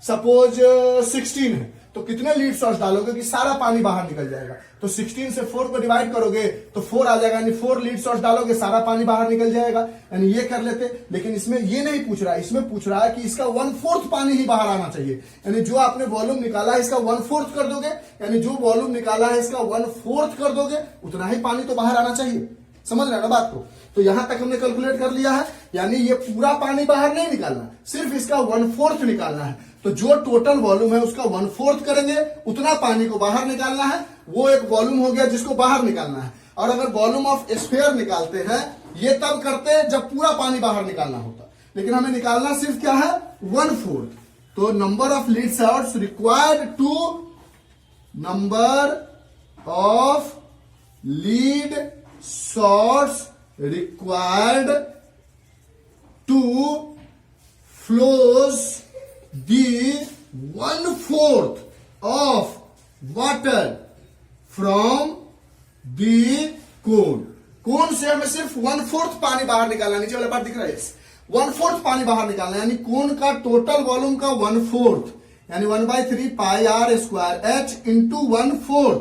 सपोज 16 है, तो कितने लीड सॉस डालोगे कि सारा पानी बाहर निकल जाएगा? तो 16 से 4 को डिवाइड करोगे तो 4 आ जाएगा, यानी 4 लीड सॉस डालोगे सारा पानी बाहर निकल जाएगा, यानी ये कर लेते। लेकिन इसमें ये नहीं पूछ रहा है, इसमें पूछ रहा है कि इसका 1/4 पानी ही बाहर आना चाहिए, यानी जो आपने वॉल्यूम निकाला है इसका 1/4 कर दोगे, यानी जो वॉल्यूम निकाला है इसका 1/4 कर दोगे, उतना ही पानी तो बाहर आना चाहिए। समझ रहे हैं ना बात को? तो यहां तक हमने कैलकुलेट कर लिया है, यानी ये पूरा पानी बाहर नहीं निकालना, सिर्फ इसका 1/4 निकालना है। तो जो टोटल वॉल्यूम है उसका 1/4 करेंगे, उतना पानी को बाहर निकालना है, वो एक वॉल्यूम हो गया जिसको बाहर निकालना है। और अगर वॉल्यूम ऑफ स्फीयर निकालते हैं ये तब करते हैं जब पूरा पानी बाहर निकालना होता, लेकिन हमें निकालना सिर्फ क्या है 1/4। तो number of lead shots required to number of lead shots required to flows the 1/4 of water from the cone। कोन से हमें सिर्फ 1/4 पानी बाहर निकालना, नीचे वाला पार्ट दिख रहा है, 1/4 पानी बाहर निकालना, यानी कोन का टोटल वॉल्यूम का 1/4, यानी 1/3 pi r square h into 1/4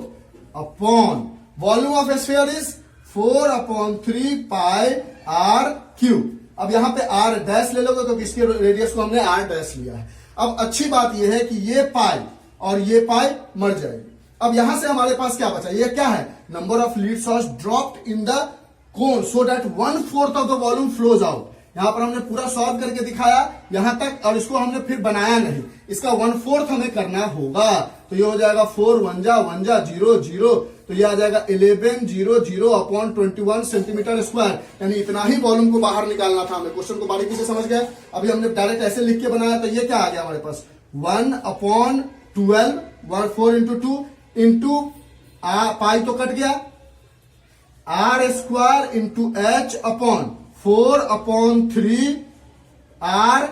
upon volume of sphere is 4/3 pi r cube. अब यहां पे आर डैश ले लोगे क्योंकि इसके रेडियस को हमने आर डैश लिया है। अब अच्छी बात यह है कि ये पाई और ये पाई मर जाएगी। अब यहां से हमारे पास क्या बचा, ये क्या है, number of lead sauce dropped in the cone so that 1/4 of the volume flows out. यहां पर हमने पूरा सॉल्व करके दिखाया यहां तक, और इसको हमने फिर बनाया नहीं, इसका 1/4 हमें करना होगा। तो ये हो जाएगा 4 1 जा 0 0, तो ये आ जाएगा 1100 अपॉन 21 सेंटीमीटर स्क्वायर, यानी इतना ही वॉल्यूम को बाहर निकालना था हमें। क्वेश्चन को बारीकी से समझ गए। अभी हमने डायरेक्ट ऐसे लिख के बनाया, तो ये क्या आ गया हमारे पास 1/12 4 इंटू 2 इंटू पाई तो कट गया, r square into h upon 4/3 r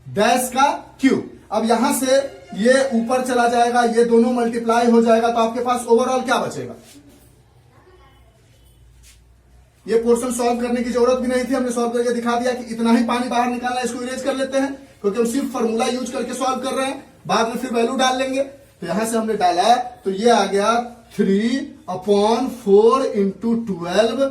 dash का क्यूब। अब यहां से ये ऊपर चला जाएगा, ये दोनों मल्टीप्लाई हो जाएगा, तो आपके पास ओवरऑल क्या बचेगा। ये पोर्शन सॉल्व करने की जरूरत भी नहीं थी, हमने सॉल्व करके दिखा दिया कि इतना ही पानी बाहर निकालना है। इसको इरेज कर लेते हैं क्योंकि हम सिर्फ फॉर्मूला यूज करके सॉल्व कर रहे हैं, बाद में फिर वैल्यू डाल लेंगे। तो यहां से हमने डाला तो ये आ गया 3/4 into 12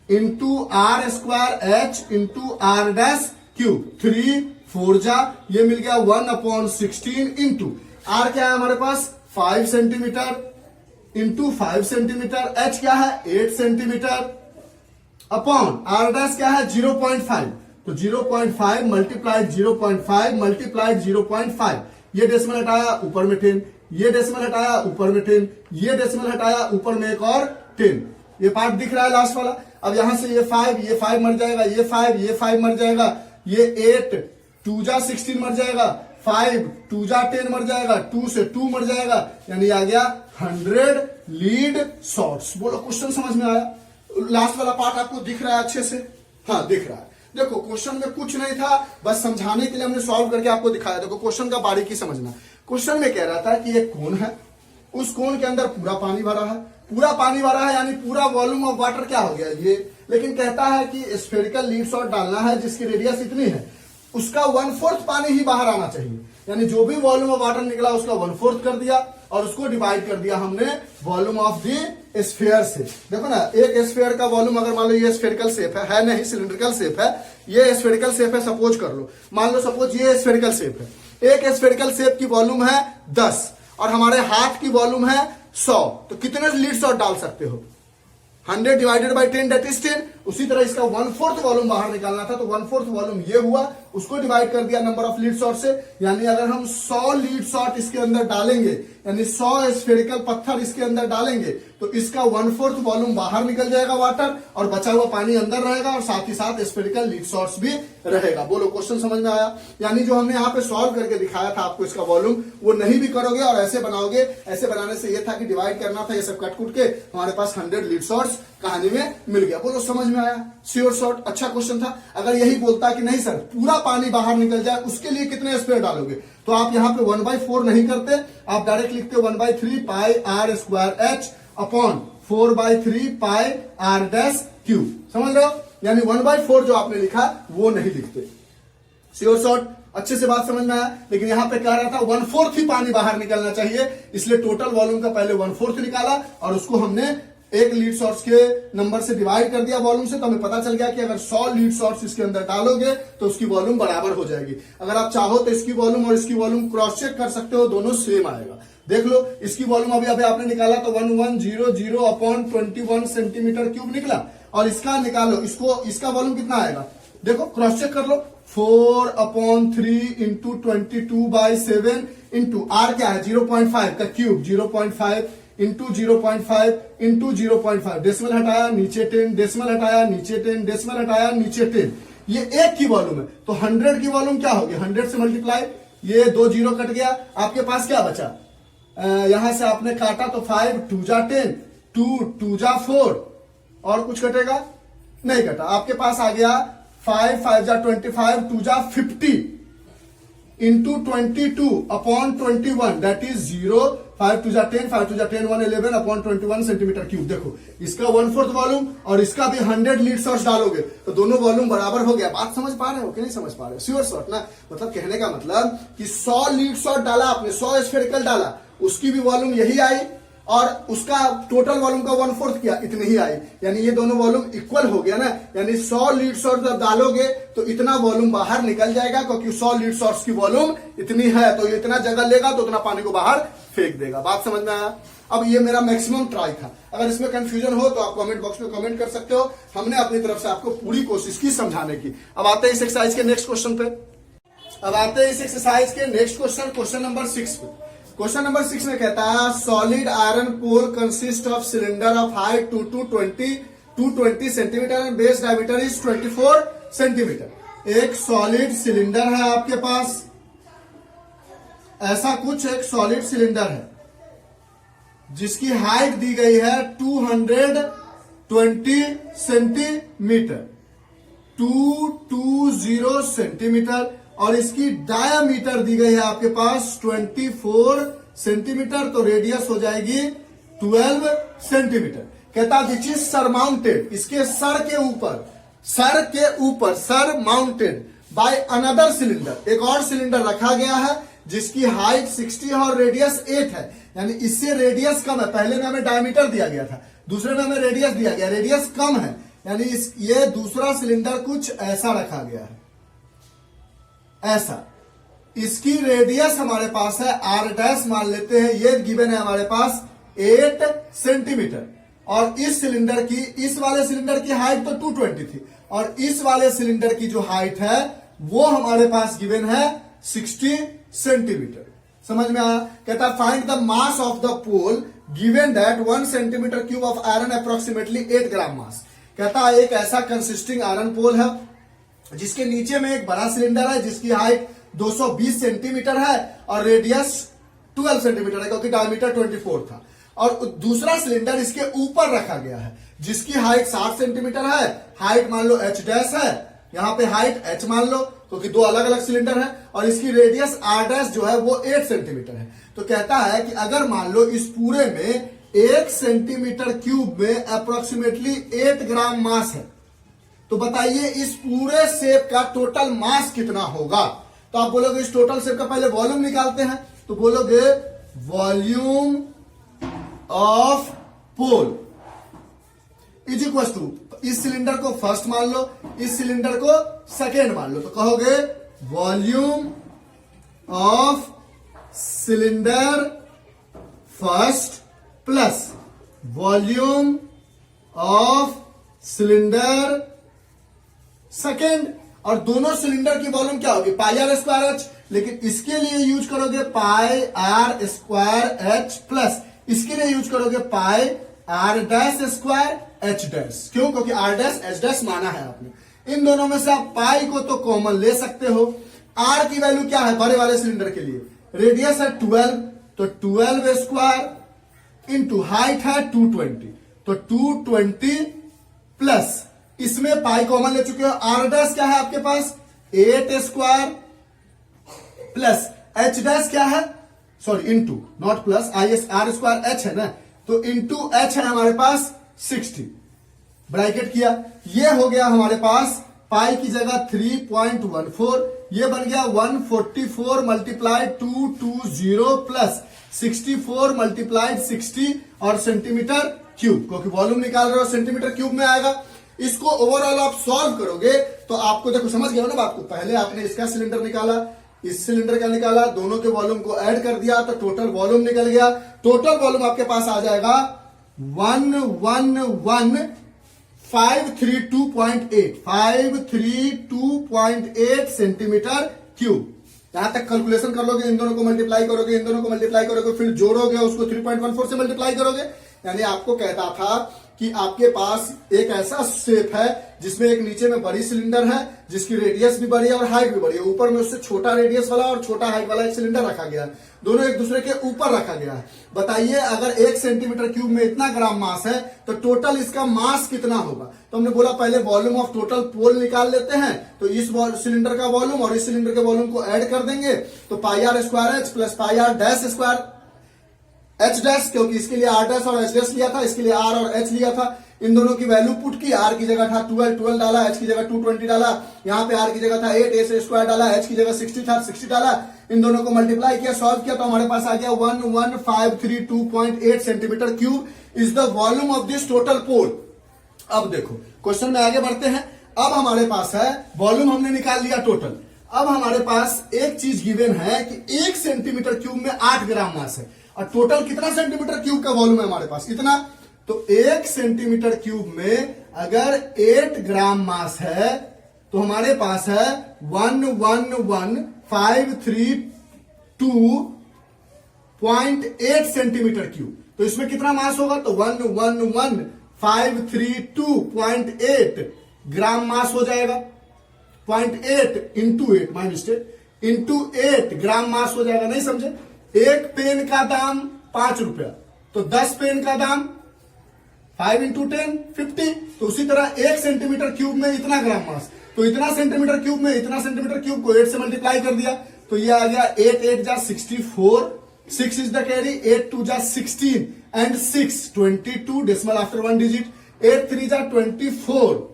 into r square h into r dash cube. 3 4 जा, ये मिल गया 1/16 इंटू आर क्या है हमारे पास 5 सेंटीमीटर इंटू 5 सेंटीमीटर, एच क्या है 8 सेंटीमीटर अपॉन आर डैश क्या है 0.5। तो 0.5 मल्टीप्लाइड 0.5 मल्टीप्लाइड 0.5, ये डेसिमल हटाया ऊपर में 10, ये डेसिमल हटाया ऊपर में 10, ये डेसिमल हटाया ऊपर में एक और 10। ये पार्ट दिख रहा है लास्ट वाला। अब यहां से ये 5 मर जाएगा, ये 5 मर जाएगा, ये 8 2 जा 16 मर जाएगा, 5 2 जा 10 मर जाएगा, 2 से 2 मर जाएगा, यानी आ गया 100 लीड शॉट्स। बोलो क्वेश्चन समझ में आया? लास्ट वाला पार्ट आपको दिख रहा है अच्छे से? हाँ दिख रहा है। देखो क्वेश्चन में कुछ नहीं था, बस समझाने के लिए हमने सॉल्व करके आपको दिखाया। देखो क्वेश्चन का बारीकी समझना। क्वेश्चन में कह रहा था कि एक कोन है, उस कोन के अंदर पूरा पानी भरा है, पूरा पानी भरा है, यानी पूरा वॉल्यूम ऑफ वाटर क्या हो गया ये। लेकिन कहता है कि स्फेरिकल लीड शॉट डालना है जिसकी रेडियस इतनी है, उसका 1/4 पानी ही बाहर आना चाहिए, यानी जो भी वॉल्यूम ऑफ वाटर निकला उसका 1/4 कर दिया और उसको डिवाइड कर दिया हमने वॉल्यूम ऑफ द स्फीयर से। देखो ना, एक स्फीयर का वॉल्यूम अगर मान लो ये स्फेरिकल शेप है नहीं सिलिंड्रिकल शेप है, ये स्फेरिकल शेप है सपोज कर लो, मान लो सपोज ये स्फेरिकल शेप है, एक स्फेरिकल शेप की वॉल्यूम है 10 और हमारे हाथ की वॉल्यूम है 100, तो कितने लीड शॉट डाल सकते हो 100 डिवाइडेड बाई 10 दैट इज 10। उसी तरह इसका 1/4 वॉल्यूम बाहर निकालना था, तो 1/4 वॉल्यूम ये हुआ, उसको डिवाइड कर दिया नंबर ऑफ लीड शॉट से, यानी अगर हम 100 लीड शॉट इसके अंदर डालेंगे, यानी 100 स्फेरिकल पत्थर इसके अंदर डालेंगे, तो इसका 1/4 वॉल्यूम बाहर निकल जाएगा वाटर, और बचा हुआ पानी अंदर रहेगा, और साथ ही साथ स्फेरिकल लीड शॉट्स भी रहेगा। बोलो क्वेश्चन समझ में आया? यानी जो हमने यहाँ पे सॉल्व करके दिखाया था आपको इसका वॉल्यूम, वो नहीं भी करोगे और ऐसे बनाओगे। ऐसे बनाने से ये था कि डिवाइड करना था, ये सब कट कुट के हमारे पास 100 लीड शॉट्स कहानी में मिल गया। बोलो समझ में में आया? श्योर शॉर्ट, अच्छा क्वेश्चन था। अगर यही बोलता कि नहीं सर पूरा पानी बाहर निकल जाए उसके लिए कितने स्पेयर डालोगे, तो आप यहाँ पे 1/4 नहीं करते, आप डायरेक्ट लिखते हो 1/3 pi r square h upon 4/3 pi r dash cube. समझ रहे हो? यानी 1/4 जो आपने लिखा वो नहीं लिखते। श्योर शॉर्ट, अच्छे से बात समझ में आया। लेकिन यहां पे कह रहा था 1/4 ही पानी बाहर निकलना चाहिए, इसलिए टोटल वॉल्यूम का पहले 1/4 निकाला और उसको हमने एक लीड सोर्स के नंबर से डिवाइड कर दिया वॉल्यूम से, तो हमें पता चल गया कि अगर 100 लीड सोर्स इसके अंदर डालोगे तो उसकी वॉल्यूम बराबर हो जाएगी। अगर आप चाहो तो इसकी वॉल्यूम और इसकी वॉल्यूम क्रॉस चेक कर सकते हो, दोनों सेम आएगा। देख लो, इसकी वॉल्यूम अभी आपने निकाला तो 1100 अपॉन 21 सेंटीमीटर क्यूब निकला, और इसका निकालो, इसका वॉल्यूम कितना आएगा देखो, क्रॉस चेक कर लो। 4/3 इंटू 22/7 इंटू आर क्या है 0.5 का क्यूब, 0.5 इंटू 0.5 इंटू 0.5, डेसिमल हटाया नीचे 10, डेसिमल हटाया नीचे 10, डेसिमल हटाया नीचे 10, ये एक की वॉल्यूम है। तो 100 की वॉल्यूम क्या होगी, 100 से मल्टीप्लाई, ये 2 जीरो कट गया, आपके पास क्या बचा, यहां से आपने काटा तो 5 2 जा 10, 2 2 जा 4, और कुछ कटेगा नहीं कटा, आपके पास आ गया 5 5 जा 25, 2 जा 50 इंटू 22 अपॉन 21, दैट इज 0, 5 2 जा 10, 5 2 जा 10, 1 11 अपॉन 21 सेंटीमीटर क्यूब। देखो, इसका 1/4 वॉल्यूम और इसका भी 100 लीड सोर्स डालोगे तो दोनों वॉल्यूम बराबर हो गया। बात समझ पा रहे हो कि नहीं समझ पा रहे हो? श्योर शॉर्ट ना, मतलब कहने का मतलब कि 100 लीड सोर्स डाला आपने, 100 स्फेरिकल डाला, उसकी भी वॉल्यूम यही आई और उसका टोटल वॉल्यूम का 1/4 किया, इतनी ही आई, यानी ये दोनों वॉल्यूम इक्वल हो गया ना। यानी 100 लीड सोर्स जब डालोगे तो इतना वॉल्यूम बाहर निकल जाएगा, क्योंकि 100 लीड सोर्स की वॉल्यूम इतनी है, तो ये इतना जगह लेगा तो उतना पानी को बाहर फेंक देगा। बात समझ में आया? अब ये मेरा मैक्सिमम ट्राई था, अगर इसमें कंफ्यूजन हो तो आप कमेंट बॉक्स में कमेंट कर सकते हो। हमने अपनी तरफ से आपको पूरी कोशिश की समझाने की। अब आते हैं इस एक्सरसाइज के नेक्स्ट क्वेश्चन पे। अब आते हैं इस एक्सरसाइज के नेक्स्ट क्वेश्चन, क्वेश्चन नंबर 6 पे। क्वेश्चन नंबर 6 में कहता है solid iron pole consist of cylinder of height 220 centimetre and base diameter is 24 centimetre. एक सॉलिड सिलेंडर है आपके पास, ऐसा कुछ एक सॉलिड सिलेंडर है जिसकी हाइट दी गई है 220 सेंटीमीटर, 220 सेंटीमीटर, और इसकी डायामीटर दी गई है आपके पास 24 सेंटीमीटर, तो रेडियस हो जाएगी 12 सेंटीमीटर। कहता विच इज सरमाउंटेड, इसके सर के ऊपर sir mounted by another cylinder, एक और सिलेंडर रखा गया है जिसकी हाइट 60 है और रेडियस 8 है, यानी इससे रेडियस कम है। पहले में हमें डायमीटर दिया गया था, दूसरे में हमें रेडियस दिया गया, रेडियस कम है, यानी ये दूसरा सिलेंडर कुछ ऐसा रखा गया है, ऐसा। इसकी रेडियस हमारे पास है आर डैश मान लेते हैं, ये गिवन है हमारे पास 8 सेंटीमीटर, और इस सिलेंडर की, इस वाले सिलेंडर की हाइट तो 220 थी, और इस वाले सिलेंडर की जो हाइट है वो हमारे पास गिवन है 60 सेंटीमीटर। समझ में आया? कहता find the mass of the pole given that 1 centimetre cube of iron approximately 8 gram mass. कहता एक ऐसा कंसिस्टिंग आयरन पोल है जिसके नीचे में एक बड़ा सिलेंडर है जिसकी हाइट 220 सेंटीमीटर है और रेडियस 12 सेंटीमीटर है, क्योंकि डायमीटर 24 था, और दूसरा सिलेंडर इसके ऊपर रखा गया है जिसकी हाइट 60 सेंटीमीटर है, हाइट मान लो h डैश है, यहां पे हाइट h मान लो क्योंकि दो अलग अलग सिलेंडर है, और इसकी रेडियस r डैश जो है वो 8 सेंटीमीटर है। तो कहता है कि अगर मान लो इस पूरे में 1 सेंटीमीटर क्यूब में अप्रोक्सीमेटली 8 ग्राम मास है, तो बताइए इस पूरे शेप का टोटल मास कितना होगा। तो आप बोलोगे इस टोटल शेप का पहले वॉल्यूम निकालते हैं, तो बोलोगे volume of pole is equal to, इस सिलेंडर को फर्स्ट मान लो, इस सिलेंडर को सेकेंड मान लो, तो कहोगे volume of cylinder first plus volume of cylinder second, और दोनों सिलेंडर की वॉल्यूम क्या होगी पाई आर स्क्वायर एच, लेकिन इसके लिए यूज करोगे pi r square h plus इसके लिए यूज करोगे pi r dash square h dash. क्यों? क्योंकि आर डैश एच डैश माना है आपने। इन दोनों में से आप पाई को तो कॉमन ले सकते हो। आर की वैल्यू क्या है बड़े वाले सिलेंडर के लिए, रेडियस है 12, तो 12 स्क्वायर इंटू हाइट है 220, तो 220 प्लस इसमें पाई कॉमन ले चुके हो। आर डैश क्या है आपके पास 8 स्क्वायर प्लस एच डैश क्या है, sorry into, not plus, I R square H है ना, तो इंटू एच है हमारे पास 60, ब्रैकेट किया, ये हो गया हमारे पास पाई की जगह 3.14, ये बन गया 144 मल्टीप्लाइड 220 प्लस 64 मल्टीप्लाइड 60 और सेंटीमीटर क्यूब, क्योंकि वॉल्यूम निकाल रहे हो सेंटीमीटर क्यूब में आएगा। इसको ओवरऑल आप सॉल्व करोगे तो आपको, देखो समझ गया हो ना बात को, पहले आपने इसका सिलेंडर निकाला, इस सिलेंडर का निकाला, दोनों के वॉल्यूम को ऐड कर दिया तो टोटल वॉल्यूम निकल गया। टोटल वॉल्यूम आपके पास आ जाएगा 532.8 सेंटीमीटर क्यूब। यहां तक कैलकुलेशन कर लोगे, इन दोनों को मल्टीप्लाई करोगे, इन दोनों को मल्टीप्लाई करोगे, फिर जोड़ोगे, उसको 3.14 से मल्टीप्लाई करोगे, यानी आपको कहता था कि आपके पास एक ऐसा शेप है जिसमें एक नीचे में बड़ी सिलेंडर है जिसकी रेडियस भी बड़ी है और हाइट भी बड़ी है, ऊपर में उससे छोटा रेडियस वाला और छोटा हाइट वाला एक सिलेंडर रखा गया है, दोनों एक दूसरे के ऊपर रखा गया है। बताइए अगर 1 सेंटीमीटर क्यूब में इतना ग्राम मास है तो टोटल इसका मास कितना होगा। तो हमने बोला पहले वॉल्यूम ऑफ टोटल पोल निकाल लेते हैं, तो इस सिलेंडर का वॉल्यूम और इस सिलेंडर के वॉल्यूम को ऐड कर देंगे, तो pi r square h plus pi r dash square h dash, क्योंकि इसके लिए आर डैश और एच डैश लिया था, इसके लिए आर और एच लिया था, इन दोनों की वैल्यू पुट की, आर की जगह था 12 डाला, एच की जगह 220 डाला, यहाँ पे आर की जगह था 8 ए स्क्वायर डाला, एच की जगह 60 था 60 डाला, इन दोनों को मल्टीप्लाई किया, सॉल्व किया, तो हमारे पास आ गया 11532.8 centimetre cube is the volume of this total pole. अब देखो क्वेश्चन में आगे बढ़ते हैं। अब हमारे पास है वॉल्यूम हमने निकाल लिया टोटल, अब हमारे पास एक चीज गिवन है कि 1 सेंटीमीटर क्यूब में 8 ग्राम मास है और टोटल कितना सेंटीमीटर क्यूब का वॉल्यूम है हमारे पास, इतना। तो 1 सेंटीमीटर क्यूब में अगर 8 ग्राम मास है तो हमारे पास है 111,532.8 सेंटीमीटर क्यूब। तो इसमें कितना मास होगा, तो 111,532.8 ग्राम मास हो जाएगा, 0.8 into 8, my mistake, into 8 gram मास हो जाएगा। नहीं समझे, एक पेन का दाम 5 रुपया, तो 10 पेन का दाम 5 इंटू 10 50। तो उसी तरह 1 सेंटीमीटर क्यूब में इतना ग्राम मास, तो इतना सेंटीमीटर क्यूब में इतना सेंटीमीटर क्यूब को 8 से मल्टीप्लाई कर दिया, तो ये आ गया 8 8 जा 64, 6 इज द कैरी, 8 2 जा 16 एंड 6 22 डेसिमल आफ्टर 1 डिजिट, 8 3 जा 24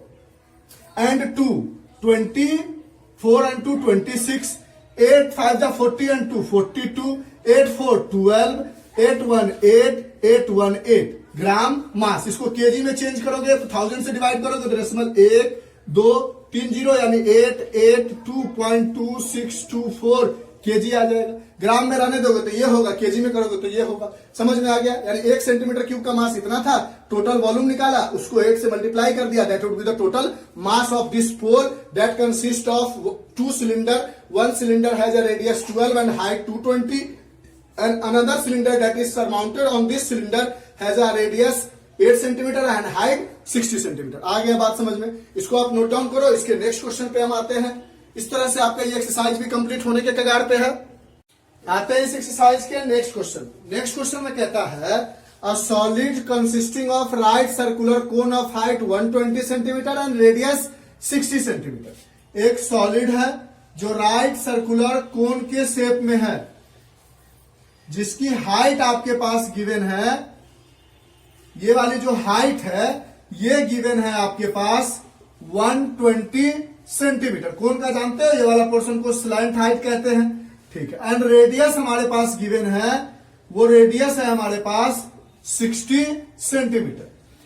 एंड 2 24 एंड 2 26, 8 5 जा 40 एंड 2 42, 8 4 12, 8 1 8, 8 1 8 ग्राम मास। इसको केजी में चेंज करोगे तो 1000 से डिवाइड करोगे तो डेसिमल 1 2 3 0 यानी 882.2624 केजी आ जाएगा। ग्राम में रहने दोगे तो ये होगा, केजी में करोगे तो ये होगा। समझ में आ गया, यानी 1 सेंटीमीटर क्यूब का मास इतना था, टोटल वॉल्यूम निकाला, उसको 8 से मल्टीप्लाई कर दिया, that would be the total mass of this pole that consist of 2 cylinder, 1 cylinder has a radius 12 and height 220 and another cylinder that is surmounted on this cylinder has a radius 8 centimetre and height 60 centimetre. आ गया बात समझ में, इसको आप note down करो। इसके next question पे हम आते हैं। इस तरह से आपका ये एक्सरसाइज भी कंप्लीट होने के कगार पे है। आते हैं इस एक्सरसाइज के नेक्स्ट क्वेश्चन। नेक्स्ट क्वेश्चन में कहता है a solid consisting of right circular cone of height 120 centimetre and radius 60 centimetre. एक सॉलिड है जो राइट सर्कुलर कोन के शेप में है, जिसकी हाइट आपके पास गिवन है, ये वाली जो हाइट है ये गिवन है आपके पास 120 सेंटीमीटर। कोन का जानते हो, ये वाला पोर्शन को स्लैंट हाइट कहते हैं, ठीक है। एंड रेडियस हमारे पास गिवन है, वो रेडियस है हमारे पास 60 सेंटीमीटर।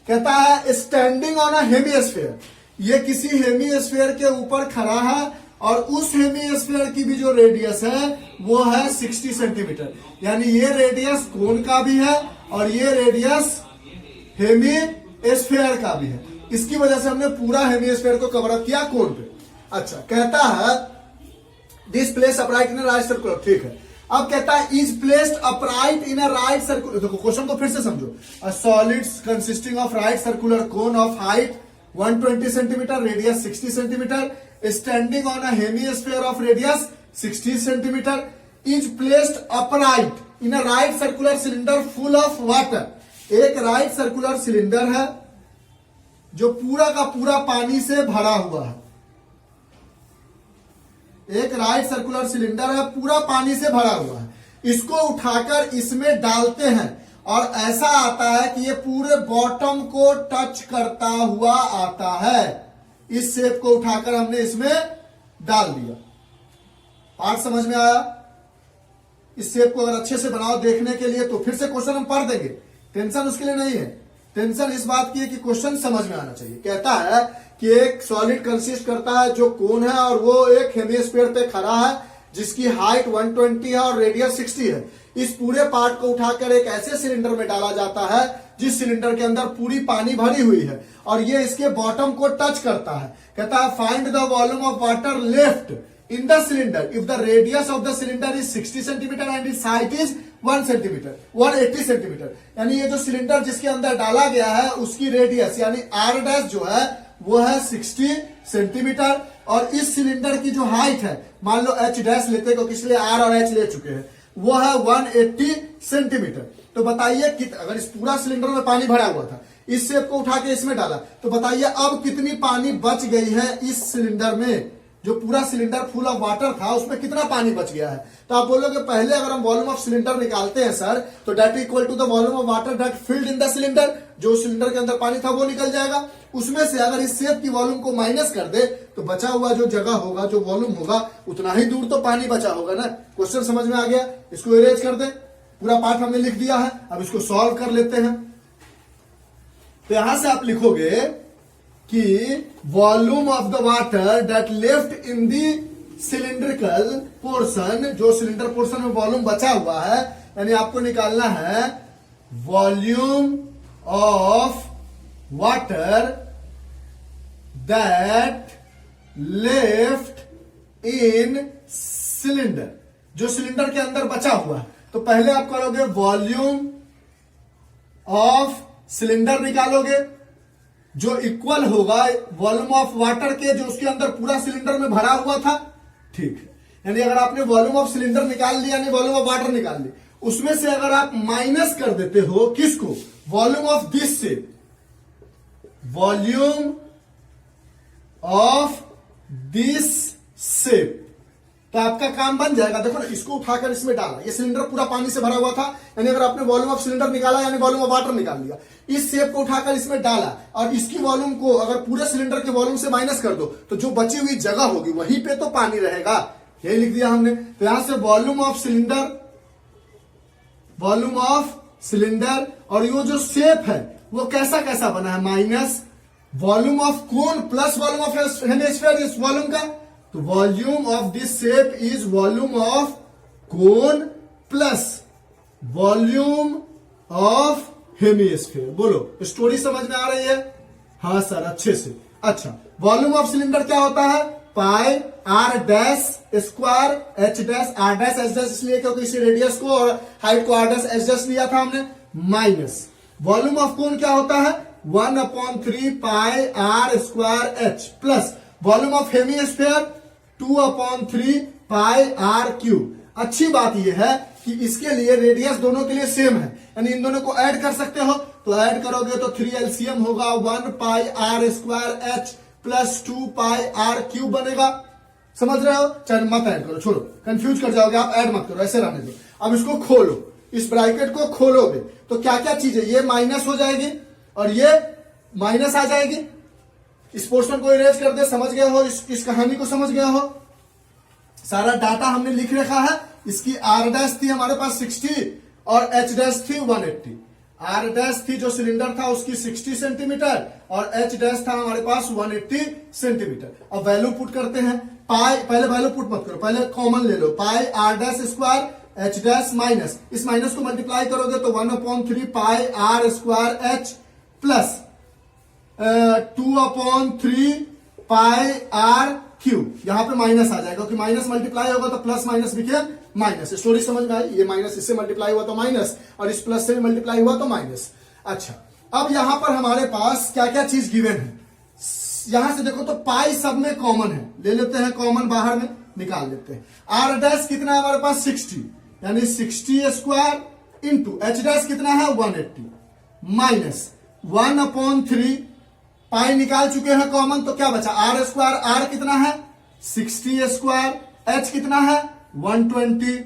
कहता है स्टैंडिंग ऑन अ हेमिस्फीयर, ये किसी हेमिस्फीयर के ऊपर खड़ा है और उस हेमिस्फीयर की भी जो रेडियस है वो है 60 सेंटीमीटर। यानी ये रेडियस कोन का भी है और ये रेडियस हेमिस्फीयर का भी है। इसकी वजह से हमने पूरा हेमिस्फीयर को कवर अप किया कोन पे। अच्छा, कहता है this place upright in right circular, ठीक है। अब कहता है is placed upright in a right circular. देखो क्वेश्चन को फिर से समझो। A solid consisting of right circular cone of height 120 centimetre, radius 60 centimetre, standing on a hemisphere of radius 60 centimetre, is placed upright in a right circular cylinder full of water. एक right circular cylinder है जो पूरा का पूरा पानी से भरा हुआ है। एक राइट सर्कुलर सिलेंडर है, पूरा पानी से भरा हुआ है। इसको उठाकर इसमें डालते हैं और ऐसा आता है कि ये पूरे बॉटम को टच करता हुआ आता है। इस शेप को उठाकर हमने इसमें डाल दिया। पार्ट समझ में आया? इस शेप को अगर अच्छे से बनाओ देखने के लिए तो फिर से क्वेश्चन हम पढ़ देंगे, टेंशन उसके लिए नहीं है। टेंशन इस बात की है कि क्वेश्चन समझ में आना चाहिए। कहता है कि एक सॉलिड कंसिस्ट करता है जो कोन है और वो एक हेमिस्फीयर पे खड़ा है जिसकी हाइट 120 है और रेडियस 60 है। इस पूरे पार्ट को उठाकर एक ऐसे सिलेंडर में डाला जाता है जिस सिलेंडर के अंदर पूरी पानी भरी हुई है और ये इसके बॉटम को टच करता है। कहता है find the volume of water left in the cylinder if the radius of the cylinder is 60 centimeter and its height is 1 centimeter 180 centimeter। यानी ये जो सिलेंडर जिसके अंदर डाला गया है उसकी रेडियस यानी r डैश जो है वो है 60 सेंटीमीटर और इस सिलेंडर की जो हाइट है, मान लो h डैश लेते हैं क्योंकि इसलिए r और h ले चुके हैं, वो है 180 सेंटीमीटर। तो बताइए अगर इस पूरा सिलेंडर में पानी भरा हुआ था, इस शेप को उठा के इसमें डाला, तो बताइए अब कितनी पानी बच गई है इस सिलेंडर में। जो पूरा सिलेंडर फुल ऑफ वाटर था उसमें कितना पानी बच गया है। तो आप बोलोगे पहले अगर हम वॉल्यूम ऑफ सिलेंडर निकालते हैं सर तो that equal to the volume of water that filled in the cylinder, जो सिलेंडर के अंदर पानी था वो निकल जाएगा। उसमें से अगर इस शेप की वॉल्यूम को माइनस कर दे तो बचा हुआ जो जगह होगा, जो वॉल्यूम होगा, उतना ही दूर तो पानी बचा होगा ना। क्वेश्चन समझ में आ गया? इसको इरेज कर दे, पूरा पार्ट हमने लिख दिया है। अब इसको सॉल्व कर लेते हैं। तो यहां से आप लिखोगे कि volume of the water that left in the cylindrical portion, जो सिलेंडर पोर्शन में वॉल्यूम बचा हुआ है, यानी आपको निकालना है volume of water that left in cylinder, जो सिलेंडर के अंदर बचा हुआ है। तो पहले आप करोगे वॉल्यूम ऑफ सिलेंडर निकालोगे जो इक्वल होगा वॉल्यूम ऑफ वाटर के, जो उसके अंदर पूरा सिलेंडर में भरा हुआ था। ठीक है, यानी अगर आपने वॉल्यूम ऑफ सिलेंडर निकाल लिया यानी वॉल्यूम ऑफ वाटर निकाल ली, उसमें से अगर आप माइनस कर देते हो किसको, volume of this shape, volume of this shape, तो आपका काम बन जाएगा। देखो ना, इसको उठाकर इसमें डाला, ये सिलेंडर पूरा पानी से भरा हुआ था, यानी अगर आपने वॉल्यूम ऑफ सिलेंडर निकाला यानी वॉल्यूम ऑफ वाटर निकाल लिया। इस शेप को उठाकर इसमें डाला और इसकी वॉल्यूम को अगर पूरे सिलेंडर के वॉल्यूम से माइनस कर दो तो जो बची हुई जगह होगी वहीं पे तो पानी रहेगा। ये लिख दिया हमने। तो यहां से volume of cylinder, volume of cylinder, और ये जो शेप है वो कैसा कैसा बना है, minus volume of cone plus volume of hemisphere इस वॉल्यूम का। तो volume of this shape is volume of cone plus volume of hemisphere. बोलो, स्टोरी समझ में आ रही है? हाँ सर, अच्छे से। अच्छा, वॉल्यूम ऑफ सिलेंडर क्या होता है, pi r dash square h dash, r dash h dash इसलिए क्योंकि इसी रेडियस को और हाइट को आर डैश एच डैश लिया था हमने, माइनस वॉल्यूम ऑफ कोन क्या होता है 1/3 pi r square h plus volume of hemisphere 2/3 pi r cube. अच्छी बात यह है कि इसके लिए रेडियस दोनों के लिए सेम है, यानी इन दोनों को ऐड कर सकते हो। तो ऐड करोगे तो 3 एलसीएम होगा 1 pi r square h plus 2 pi r cube बनेगा। समझ रहे हो? चाहे मत ऐड करो, छोड़ो, कंफ्यूज कर जाओगे आप, ऐड मत करो, ऐसे रहने दो। अब इसको खोलो, इस ब्रैकेट को खोलोगे तो क्या क्या चीजें, ये माइनस हो जाएगी और ये माइनस आ जाएगी। इस पोर्शन को इरेज कर दे। समझ गए हो? इस कहानी को समझ गए हो? सारा डाटा हमने लिख रखा है। इसकी आर डैश थी हमारे पास 60 और एच डैश थी 180। आर डैश थी जो सिलेंडर था उसकी 60 सेंटीमीटर और एच डैश था हमारे पास 180 सेंटीमीटर। अब वैल्यू पुट करते हैं। पाई, पहले वैल्यू पुट मत करो, पहले कॉमन ले लो। Pi r dash square h dash minus, इस माइनस को मल्टीप्लाई करोगे तो 1/3 pi r square h plus 2/3 pi r cube. यहां पे माइनस आ जाएगा क्योंकि माइनस मल्टीप्लाई होगा तो plus minus became minus. Story समझ में आई? ये माइनस इससे मल्टीप्लाई हुआ तो माइनस और इस प्लस से मल्टीप्लाई हुआ तो माइनस। अच्छा, अब यहां पर हमारे पास क्या क्या चीज गिवन है, यहां से देखो तो पाई सब में कॉमन है, ले लेते हैं कॉमन, बाहर में निकाल लेते हैं। आर डैश कितना है हमारे पास 60, यानी 60 स्क्वायर इंटू एच डैश कितना है 180 माइनस 1/3 पाई निकाल चुके हैं कॉमन, तो क्या बचा आर स्क्वायर। आर कितना है 60 स्क्वायर, एच कितना है 120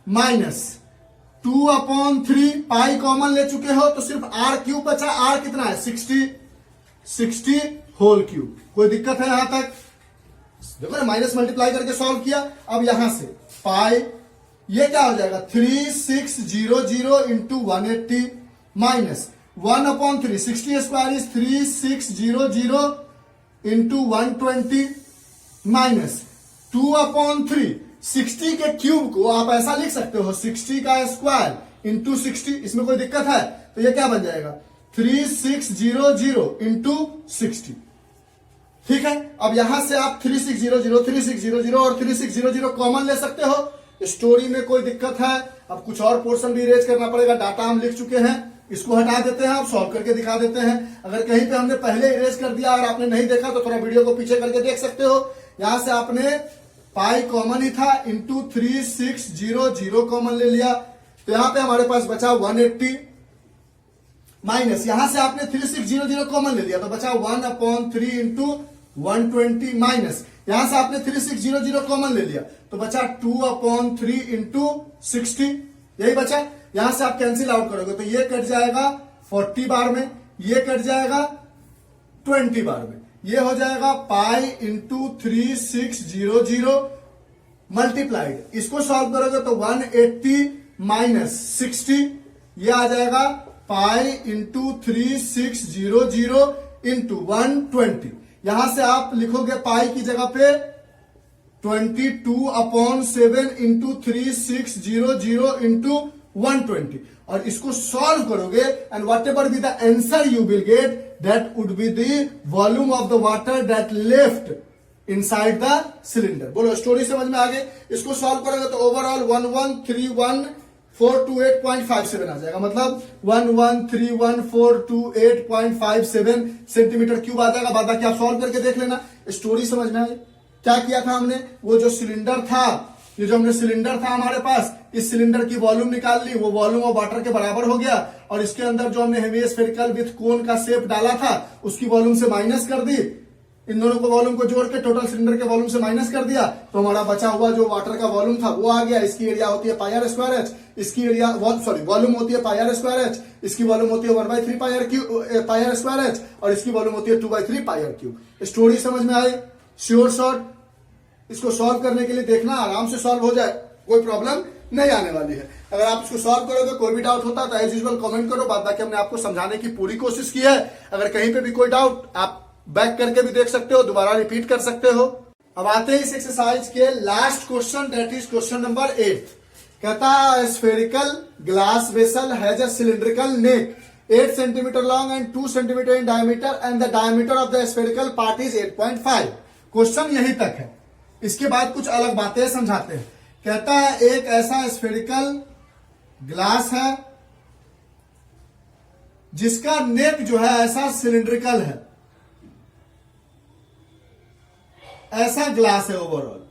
माइनस 2/3 पाई कॉमन ले चुके हो तो सिर्फ आर क्यूब बचा। आर कितना है 60 होल क्यूब। कोई दिक्कत है यहां तक? देखो ना माइनस मल्टीप्लाई करके सॉल्व किया। अब यहां से पाई ये क्या हो जाएगा 3600 into 180 minus 1/3 60 square is 3600 into 120 minus 2/3 60 के क्यूब को आप ऐसा लिख सकते हो 60 का स्क्वायर इंटू 60। इसमें कोई दिक्कत है? तो ये क्या बन जाएगा 3600 इंटू 60। ठीक है, अब यहां से आप 3600 और 3600 कॉमन ले सकते हो। स्टोरी में कोई दिक्कत है? अब कुछ और पोर्शन भी इरेज करना पड़ेगा। डाटा हम लिख चुके हैं, इसको हटा देते हैं, आप सॉल्व करके दिखा देते हैं। अगर कहीं पे हमने पहले इरेज कर दिया और आपने नहीं देखा तो थोड़ा वीडियो को पीछे करके देख सकते हो। यहां से आपने पाई कॉमन ही था इंटू 3600 कॉमन ले लिया, तो यहां पे हमारे पास बचा 180 माइनस यहां से आपने 3600 कॉमन ले लिया तो बचा 1/3 इंटू 120 माइनस यहां से आपने 3600 कॉमन ले लिया तो बचा 2/3 इंटू 60। यही बचा। यहां से आप कैंसिल आउट करोगे तो ये कट जाएगा 40 बार में, ये कट जाएगा 20 बार में, ये हो जाएगा पाई इंटू 3600 मल्टीप्लाइड। इसको सॉल्व करोगे तो 180 माइनस 60 ये आ जाएगा पाई इंटू 3600 इंटू 120। यहां से आप लिखोगे पाई की जगह पे 22/7 इंटू 3600 इंटू 120 और इसको सॉल्व करोगे and what ever be the answer you will get that would be the volume of the water that left inside the cylinder. बोलो स्टोरी समझ में आ गई? इसको सॉल्व करोगे तो ओवरऑल 1131428.57 आ जाएगा, मतलब 1131428.57 सेंटीमीटर क्यूब आ जाएगा। बाकी आप सॉल्व करके देख लेना। स्टोरी समझ में आई? क्या किया था हमने? वो जो सिलेंडर था, ये जो हमने सिलेंडर था हमारे पास, इस सिलेंडर की वॉल्यूम निकाल ली, वो वॉल्यूम ऑफ वाटर के बराबर हो गया और इसके अंदर जो हमने हेमिस्फेरिकल विथ कोन का शेप डाला था उसकी वॉल्यूम से माइनस कर दी। इन दोनों को वॉल्यूम को जोड़ के टोटल सिलेंडर के वॉल्यूम से माइनस कर दिया तो हमारा बचा हुआ जो वाटर का वॉल्यूम था वो आ गया। इसकी एरिया होती है पाई आर स्क्वायर एच, इसकी एरिया वॉल्यूम होती है पाई आर स्क्वायर एच, इसकी वॉल्यूम होती है 1/3 पाई आर स्क्वायर एच और इसकी वॉल्यूम होती है 2/3 पाई आर क्यूब। स्टोरी समझ में आई? Sure shot. इसको सॉल्व करने के लिए देखना, आराम से सॉल्व हो जाए, कोई प्रॉब्लम नहीं आने वाली है। अगर आप इसको सॉल्व करोगे, कोई भी डाउट होता तो एज यूजुअल कमेंट करो। बाकी हमने आपको समझाने की पूरी कोशिश की है। अगर कहीं पे भी कोई डाउट आप बैक करके भी देख सकते हो, दोबारा रिपीट कर सकते हो। अब आते हैं इस एक्सरसाइज के last question, that is question number 8। कहता spherical glass vessel has a cylindrical neck 8 centimetre long and 2 centimetre in diameter and the diameter of the spherical part is 8.5। Question यही तक है, इसके बाद कुछ अलग बातें समझाते हैं। कहता है एक ऐसा स्फेरिकल ग्लास है जिसका नेक जो है ऐसा सिलिंड्रिकल है, ऐसा ग्लास है ओवरऑल।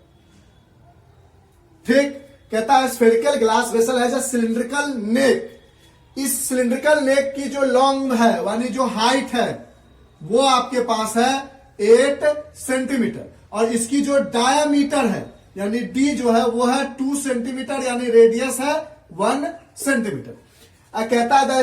ठीक, कहता है spherical glass vessel has a cylindrical neck. इस सिलिंड्रिकल नेक की जो लॉन्ग है यानी जो हाइट है वो आपके पास है 8 सेंटीमीटर और इसकी जो डायामीटर है यानी डी जो है वो है 2 सेंटीमीटर यानी रेडियस है 1 सेंटीमीटर। कहता है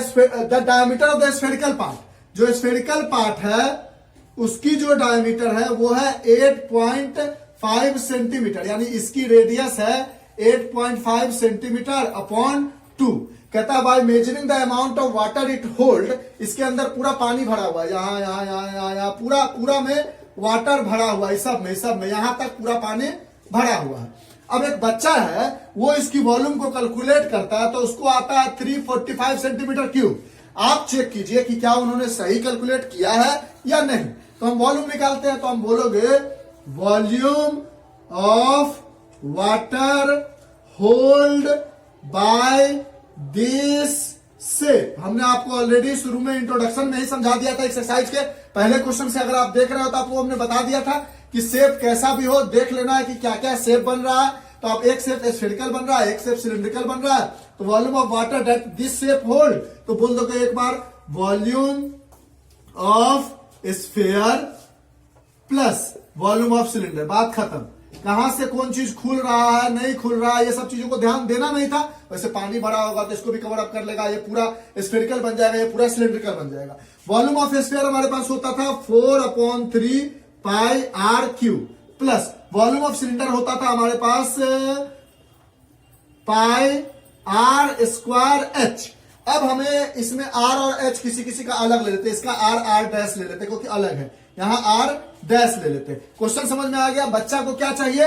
the diameter of the spherical part, जो स्फेरिकल पार्ट है उसकी जो डायमीटर है वो है 8.5 सेंटीमीटर यानी इसकी रेडियस है 8.5 सेंटीमीटर अपॉन 2। कहता है by measuring the amount of water it hold, इसके अंदर पूरा पानी भरा हुआ है, यहाँ यहाँ यहाँ यहाँ यहाँ पूरा में वाटर भरा हुआ है, सब में यहां तक पूरा पानी भरा हुआ है। अब एक बच्चा है वो इसकी वॉल्यूम को कैलकुलेट करता है तो उसको आता है 345 सेंटीमीटर क्यूब। आप चेक कीजिए कि क्या उन्होंने सही कैलकुलेट किया है या नहीं। तो हम वॉल्यूम निकालते हैं तो हम बोलोगे volume of water hold by this shape. हमने आपको ऑलरेडी शुरू में इंट्रोडक्शन में ही समझा दिया था एक्सरसाइज के पहले क्वेश्चन से। अगर आप देख रहे हो तो आपको हमने बता दिया था कि शेप कैसा भी हो देख लेना है कि क्या क्या शेप बन रहा है। तो आप एक शेप स्फेरिकल बन रहा है, एक शेप सिलिंड्रिकल बन रहा है, तो volume of water that this shape hold तो बोल दोगे एक बार volume of sphere plus volume of cylinder, बात खत्म। कहां से कौन चीज खुल रहा है नहीं खुल रहा है ये सब चीजों को ध्यान देना नहीं था। वैसे पानी भरा होगा तो इसको भी कवर अप कर लेगा, ये पूरा स्फेरिकल बन जाएगा, ये पूरा सिलेंड्रिकल बन जाएगा। वॉल्यूम ऑफ स्फेयर हमारे पास होता था 4/3 pi r cube plus volume of cylinder होता था हमारे पास पाई आर स्क्वायर एच। अब हमें इसमें आर और एच किसी किसी का अलग ले लेते, इसका आर डैश ले लेते क्योंकि अलग है, यहां आर डैश ले लेते। क्वेश्चन समझ में आ गया। बच्चा को क्या चाहिए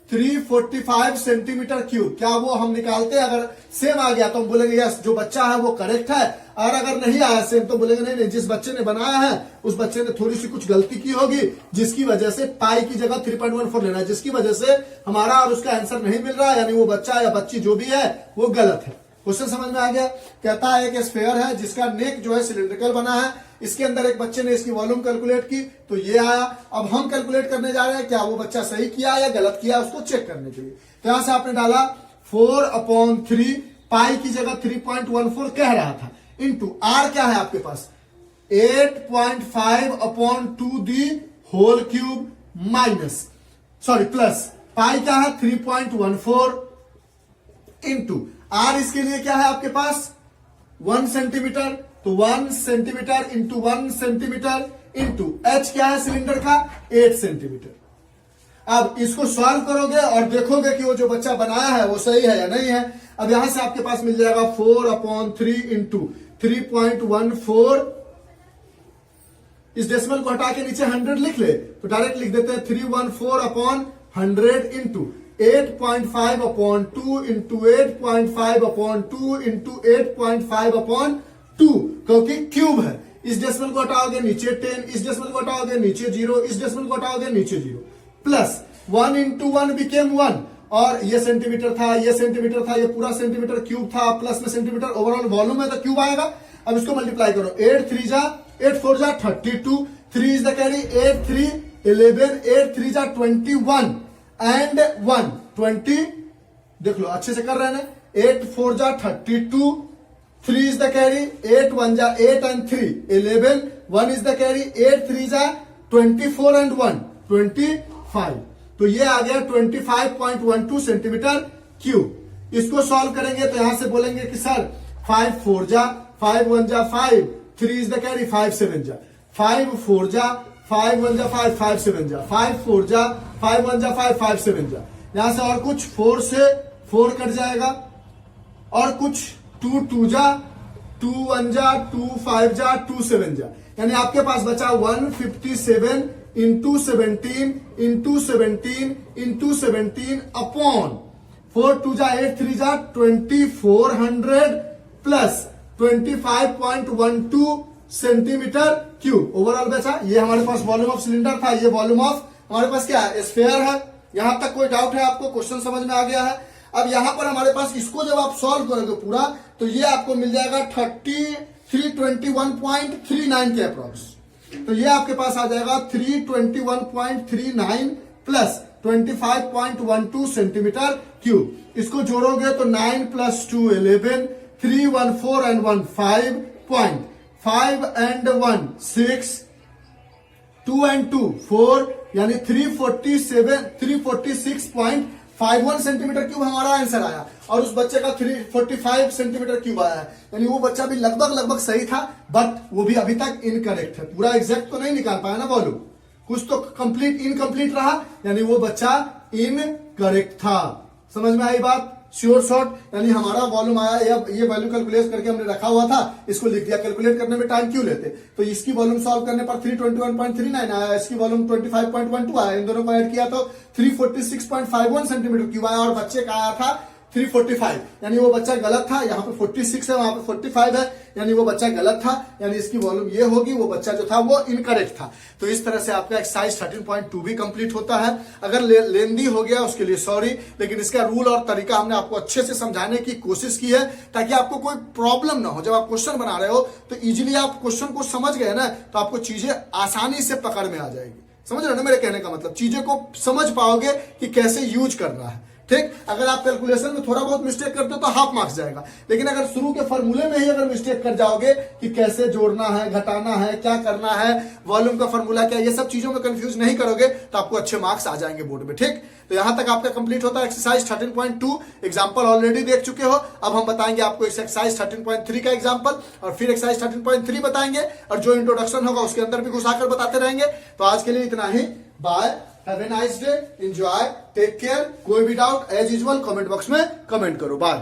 345 सेंटीमीटर क्यूब, क्या वो हम निकालते हैं? अगर सेम आ गया तो हम बोलेंगे यस जो बच्चा है वो करेक्ट है, और अगर नहीं आया सेम तो बोलेंगे नहीं नहीं जिस बच्चे ने बनाया है उस बच्चे ने थोड़ी सी कुछ गलती की होगी जिसकी वजह से पाई की जगह 3.14 लेना है, जिसकी वजह से हमारा और उसका आंसर नहीं मिल रहा है, यानी वो बच्चा या बच्ची जो भी है वो गलत है। क्वेश्चन समझ में आ गया। कहता है एक स्फेयर है जिसका नेक जो है सिलिंड्रिकल बना है, इसके अंदर एक बच्चे ने इसकी वॉल्यूम कैलकुलेट की तो ये आया। अब हम कैलकुलेट करने जा रहे हैं क्या वो बच्चा सही किया या गलत किया उसको चेक करने के लिए। तो यहां से आपने डाला 4/3 पाई की जगह 3.14 कह रहा था इनटू आर क्या है आपके पास 8.5/2 the whole cube minus plus pi क्या है 3.14 इनटू आर इसके लिए क्या है आपके पास 1 सेंटीमीटर, तो 1 centimetre into 1 centimetre into H क्या है सिलेंडर का 8 सेंटीमीटर। अब इसको सॉल्व करोगे और देखोगे कि वो जो बच्चा बनाया है वो सही है या नहीं है। अब यहां से आपके पास मिल जाएगा 4/3 इंटू 3.14, इस डेसिमल को हटा के नीचे 100 लिख ले तो डायरेक्ट लिख देते हैं 314/100 इंटू 8.5/2 इंटू 8.5/2 इंटू 8.5/2 क्योंकि क्यूब है। इस डेसिमल को हटाओगे नीचे 10, इस डेसिमल को हटाओगे नीचे 0, इस डेसिमल को हटाओगे नीचे 0 प्लस 1 इंटू 1 बिकेम 1, और ये सेंटीमीटर था ये सेंटीमीटर था ये पूरा सेंटीमीटर क्यूब था प्लस में सेंटीमीटर ओवरऑल वॉल्यूम है तो क्यूब आएगा। अब इसको मल्टीप्लाई करो 8 4 जा 32, 3 इज द कैरी 8 3 11, 8 3 जा 21 एंड 1 20, देख लो अच्छे से कर रहे हैं ना 8 4 जा 32, 3 इज द कैरी 8 1 जा 8 एंड 3 11, 1 इज द कैरी 8 3 जा 24 एंड 1 25, तो ये आ गया 25.12 सेंटीमीटर क्यूब। इसको सॉल्व करेंगे तो यहां से बोलेंगे कि सर 5 4 जा 5 1 जा 5, 3 इज द कैरी 5 7 जा 5 4 जा 5 1 जा 5 5 7 जा 5 4 जा 5 1 जा 5 5 7 जा, यहां से और कुछ 4 से 4 कट जाएगा और कुछ 2 2 जा 2 1 जा 2 5 जा 2 7 जा, यानी आपके पास बचा 157 इंटू 17 इंटू 17 इंटू 17 अपॉन 4 2 जा 8 3 जा 2400 प्लस 25.12 सेंटीमीटर क्यूब ओवरऑल बचा। ये हमारे पास वॉल्यूम ऑफ सिलेंडर था, ये वॉल्यूम ऑफ हमारे पास क्या है स्फेयर है। यहां तक कोई डाउट है आपको? क्वेश्चन समझ में आ गया है। अब यहां पर हमारे पास इसको जब आप सॉल्व करोगे पूरा तो ये आपको मिल जाएगा 321.39 के अप्रॉक्स, तो ये आपके पास आ जाएगा 321.39 प्लस 25.12 सेंटीमीटर क्यूब। इसको जोड़ोगे तो 9 + 2 11, 3 1 4 and 1 5 and 1 6, 2 and 2 4, यानी 346.51 सेंटीमीटर क्यूब हमारा आंसर आया, और उस बच्चे का 345 सेंटीमीटर क्यूब आया है, यानी वो बच्चा भी लगभग सही था, बट वो भी अभी तक इनकरेक्ट है। पूरा एग्जैक्ट तो नहीं निकाल पाया ना वॉल्यूम, कुछ तो कंप्लीट इनकम्प्लीट रहा, यानी वो बच्चा इनकरेक्ट था। समझ में आई बात? श्योर शॉर्ट, यानी हमारा वॉल्यूम आया, ये वैल्यू कैलकुलेट करके हमने रखा हुआ था, इसको लिख दिया। कैलकुलेट करने में टाइम क्यों लेते? तो इसकी वॉल्यूम सॉल्व करने पर 321.39 आया, इसकी वॉल्यूम 25.12 आया, इन दोनों को ऐड किया तो 346.51 सेंटीमीटर क्यूब आया, और बच्चे का आया था 345, यानी वो बच्चा गलत था। यहाँ पे 46 है, वहां पे 45 है, यानी वो बच्चा गलत था, यानी इसकी वॉल्यूम ये होगी, वो बच्चा जो था वो इनकरेक्ट था। तो इस तरह से आपका एक्सरसाइज 13.2 भी कंप्लीट होता है। अगर लेंदी हो गया उसके लिए सॉरी, लेकिन इसका रूल और तरीका हमने आपको अच्छे से समझाने की कोशिश की है ताकि आपको कोई प्रॉब्लम ना हो। जब आप क्वेश्चन बना रहे हो तो इजिली आप क्वेश्चन को समझ गए ना, तो आपको चीजें आसानी से पकड़ में आ जाएगी। समझ रहे हो ना मेरे कहने का मतलब? चीजें को समझ पाओगे कि कैसे यूज करना है। ठीक। अगर आप कैलकुलेशन में थोड़ा बहुत मिस्टेक करते हो तो हाफ मार्क्स जाएगा, लेकिन अगर शुरू के फॉर्मूले में ही अगर मिस्टेक कर जाओगे कि कैसे जोड़ना है, घटाना है, क्या करना है, वॉल्यूम का फॉर्मूला क्या, ये सब चीजों में कंफ्यूज नहीं करोगे तो आपको अच्छे मार्क्स आ जाएंगे बोर्ड में। ठीक, तो यहां तक आपका कंप्लीट होता है एक्सरसाइज 13.2। एग्जांपल ऑलरेडी देख चुके हो, अब हम बताएंगे आपको इस एक्सरसाइज 13.3 का एग्जांपल, और फिर एक्सरसाइज 13.3 बताएंगे, और जो इंट्रोडक्शन होगा उसके अंदर भी घुसाकर बताते रहेंगे। तो आज के लिए इतना ही, bye, have a nice day, enjoy, take care. कोई भी doubt as usual comment box में कमेंट करो। बाय।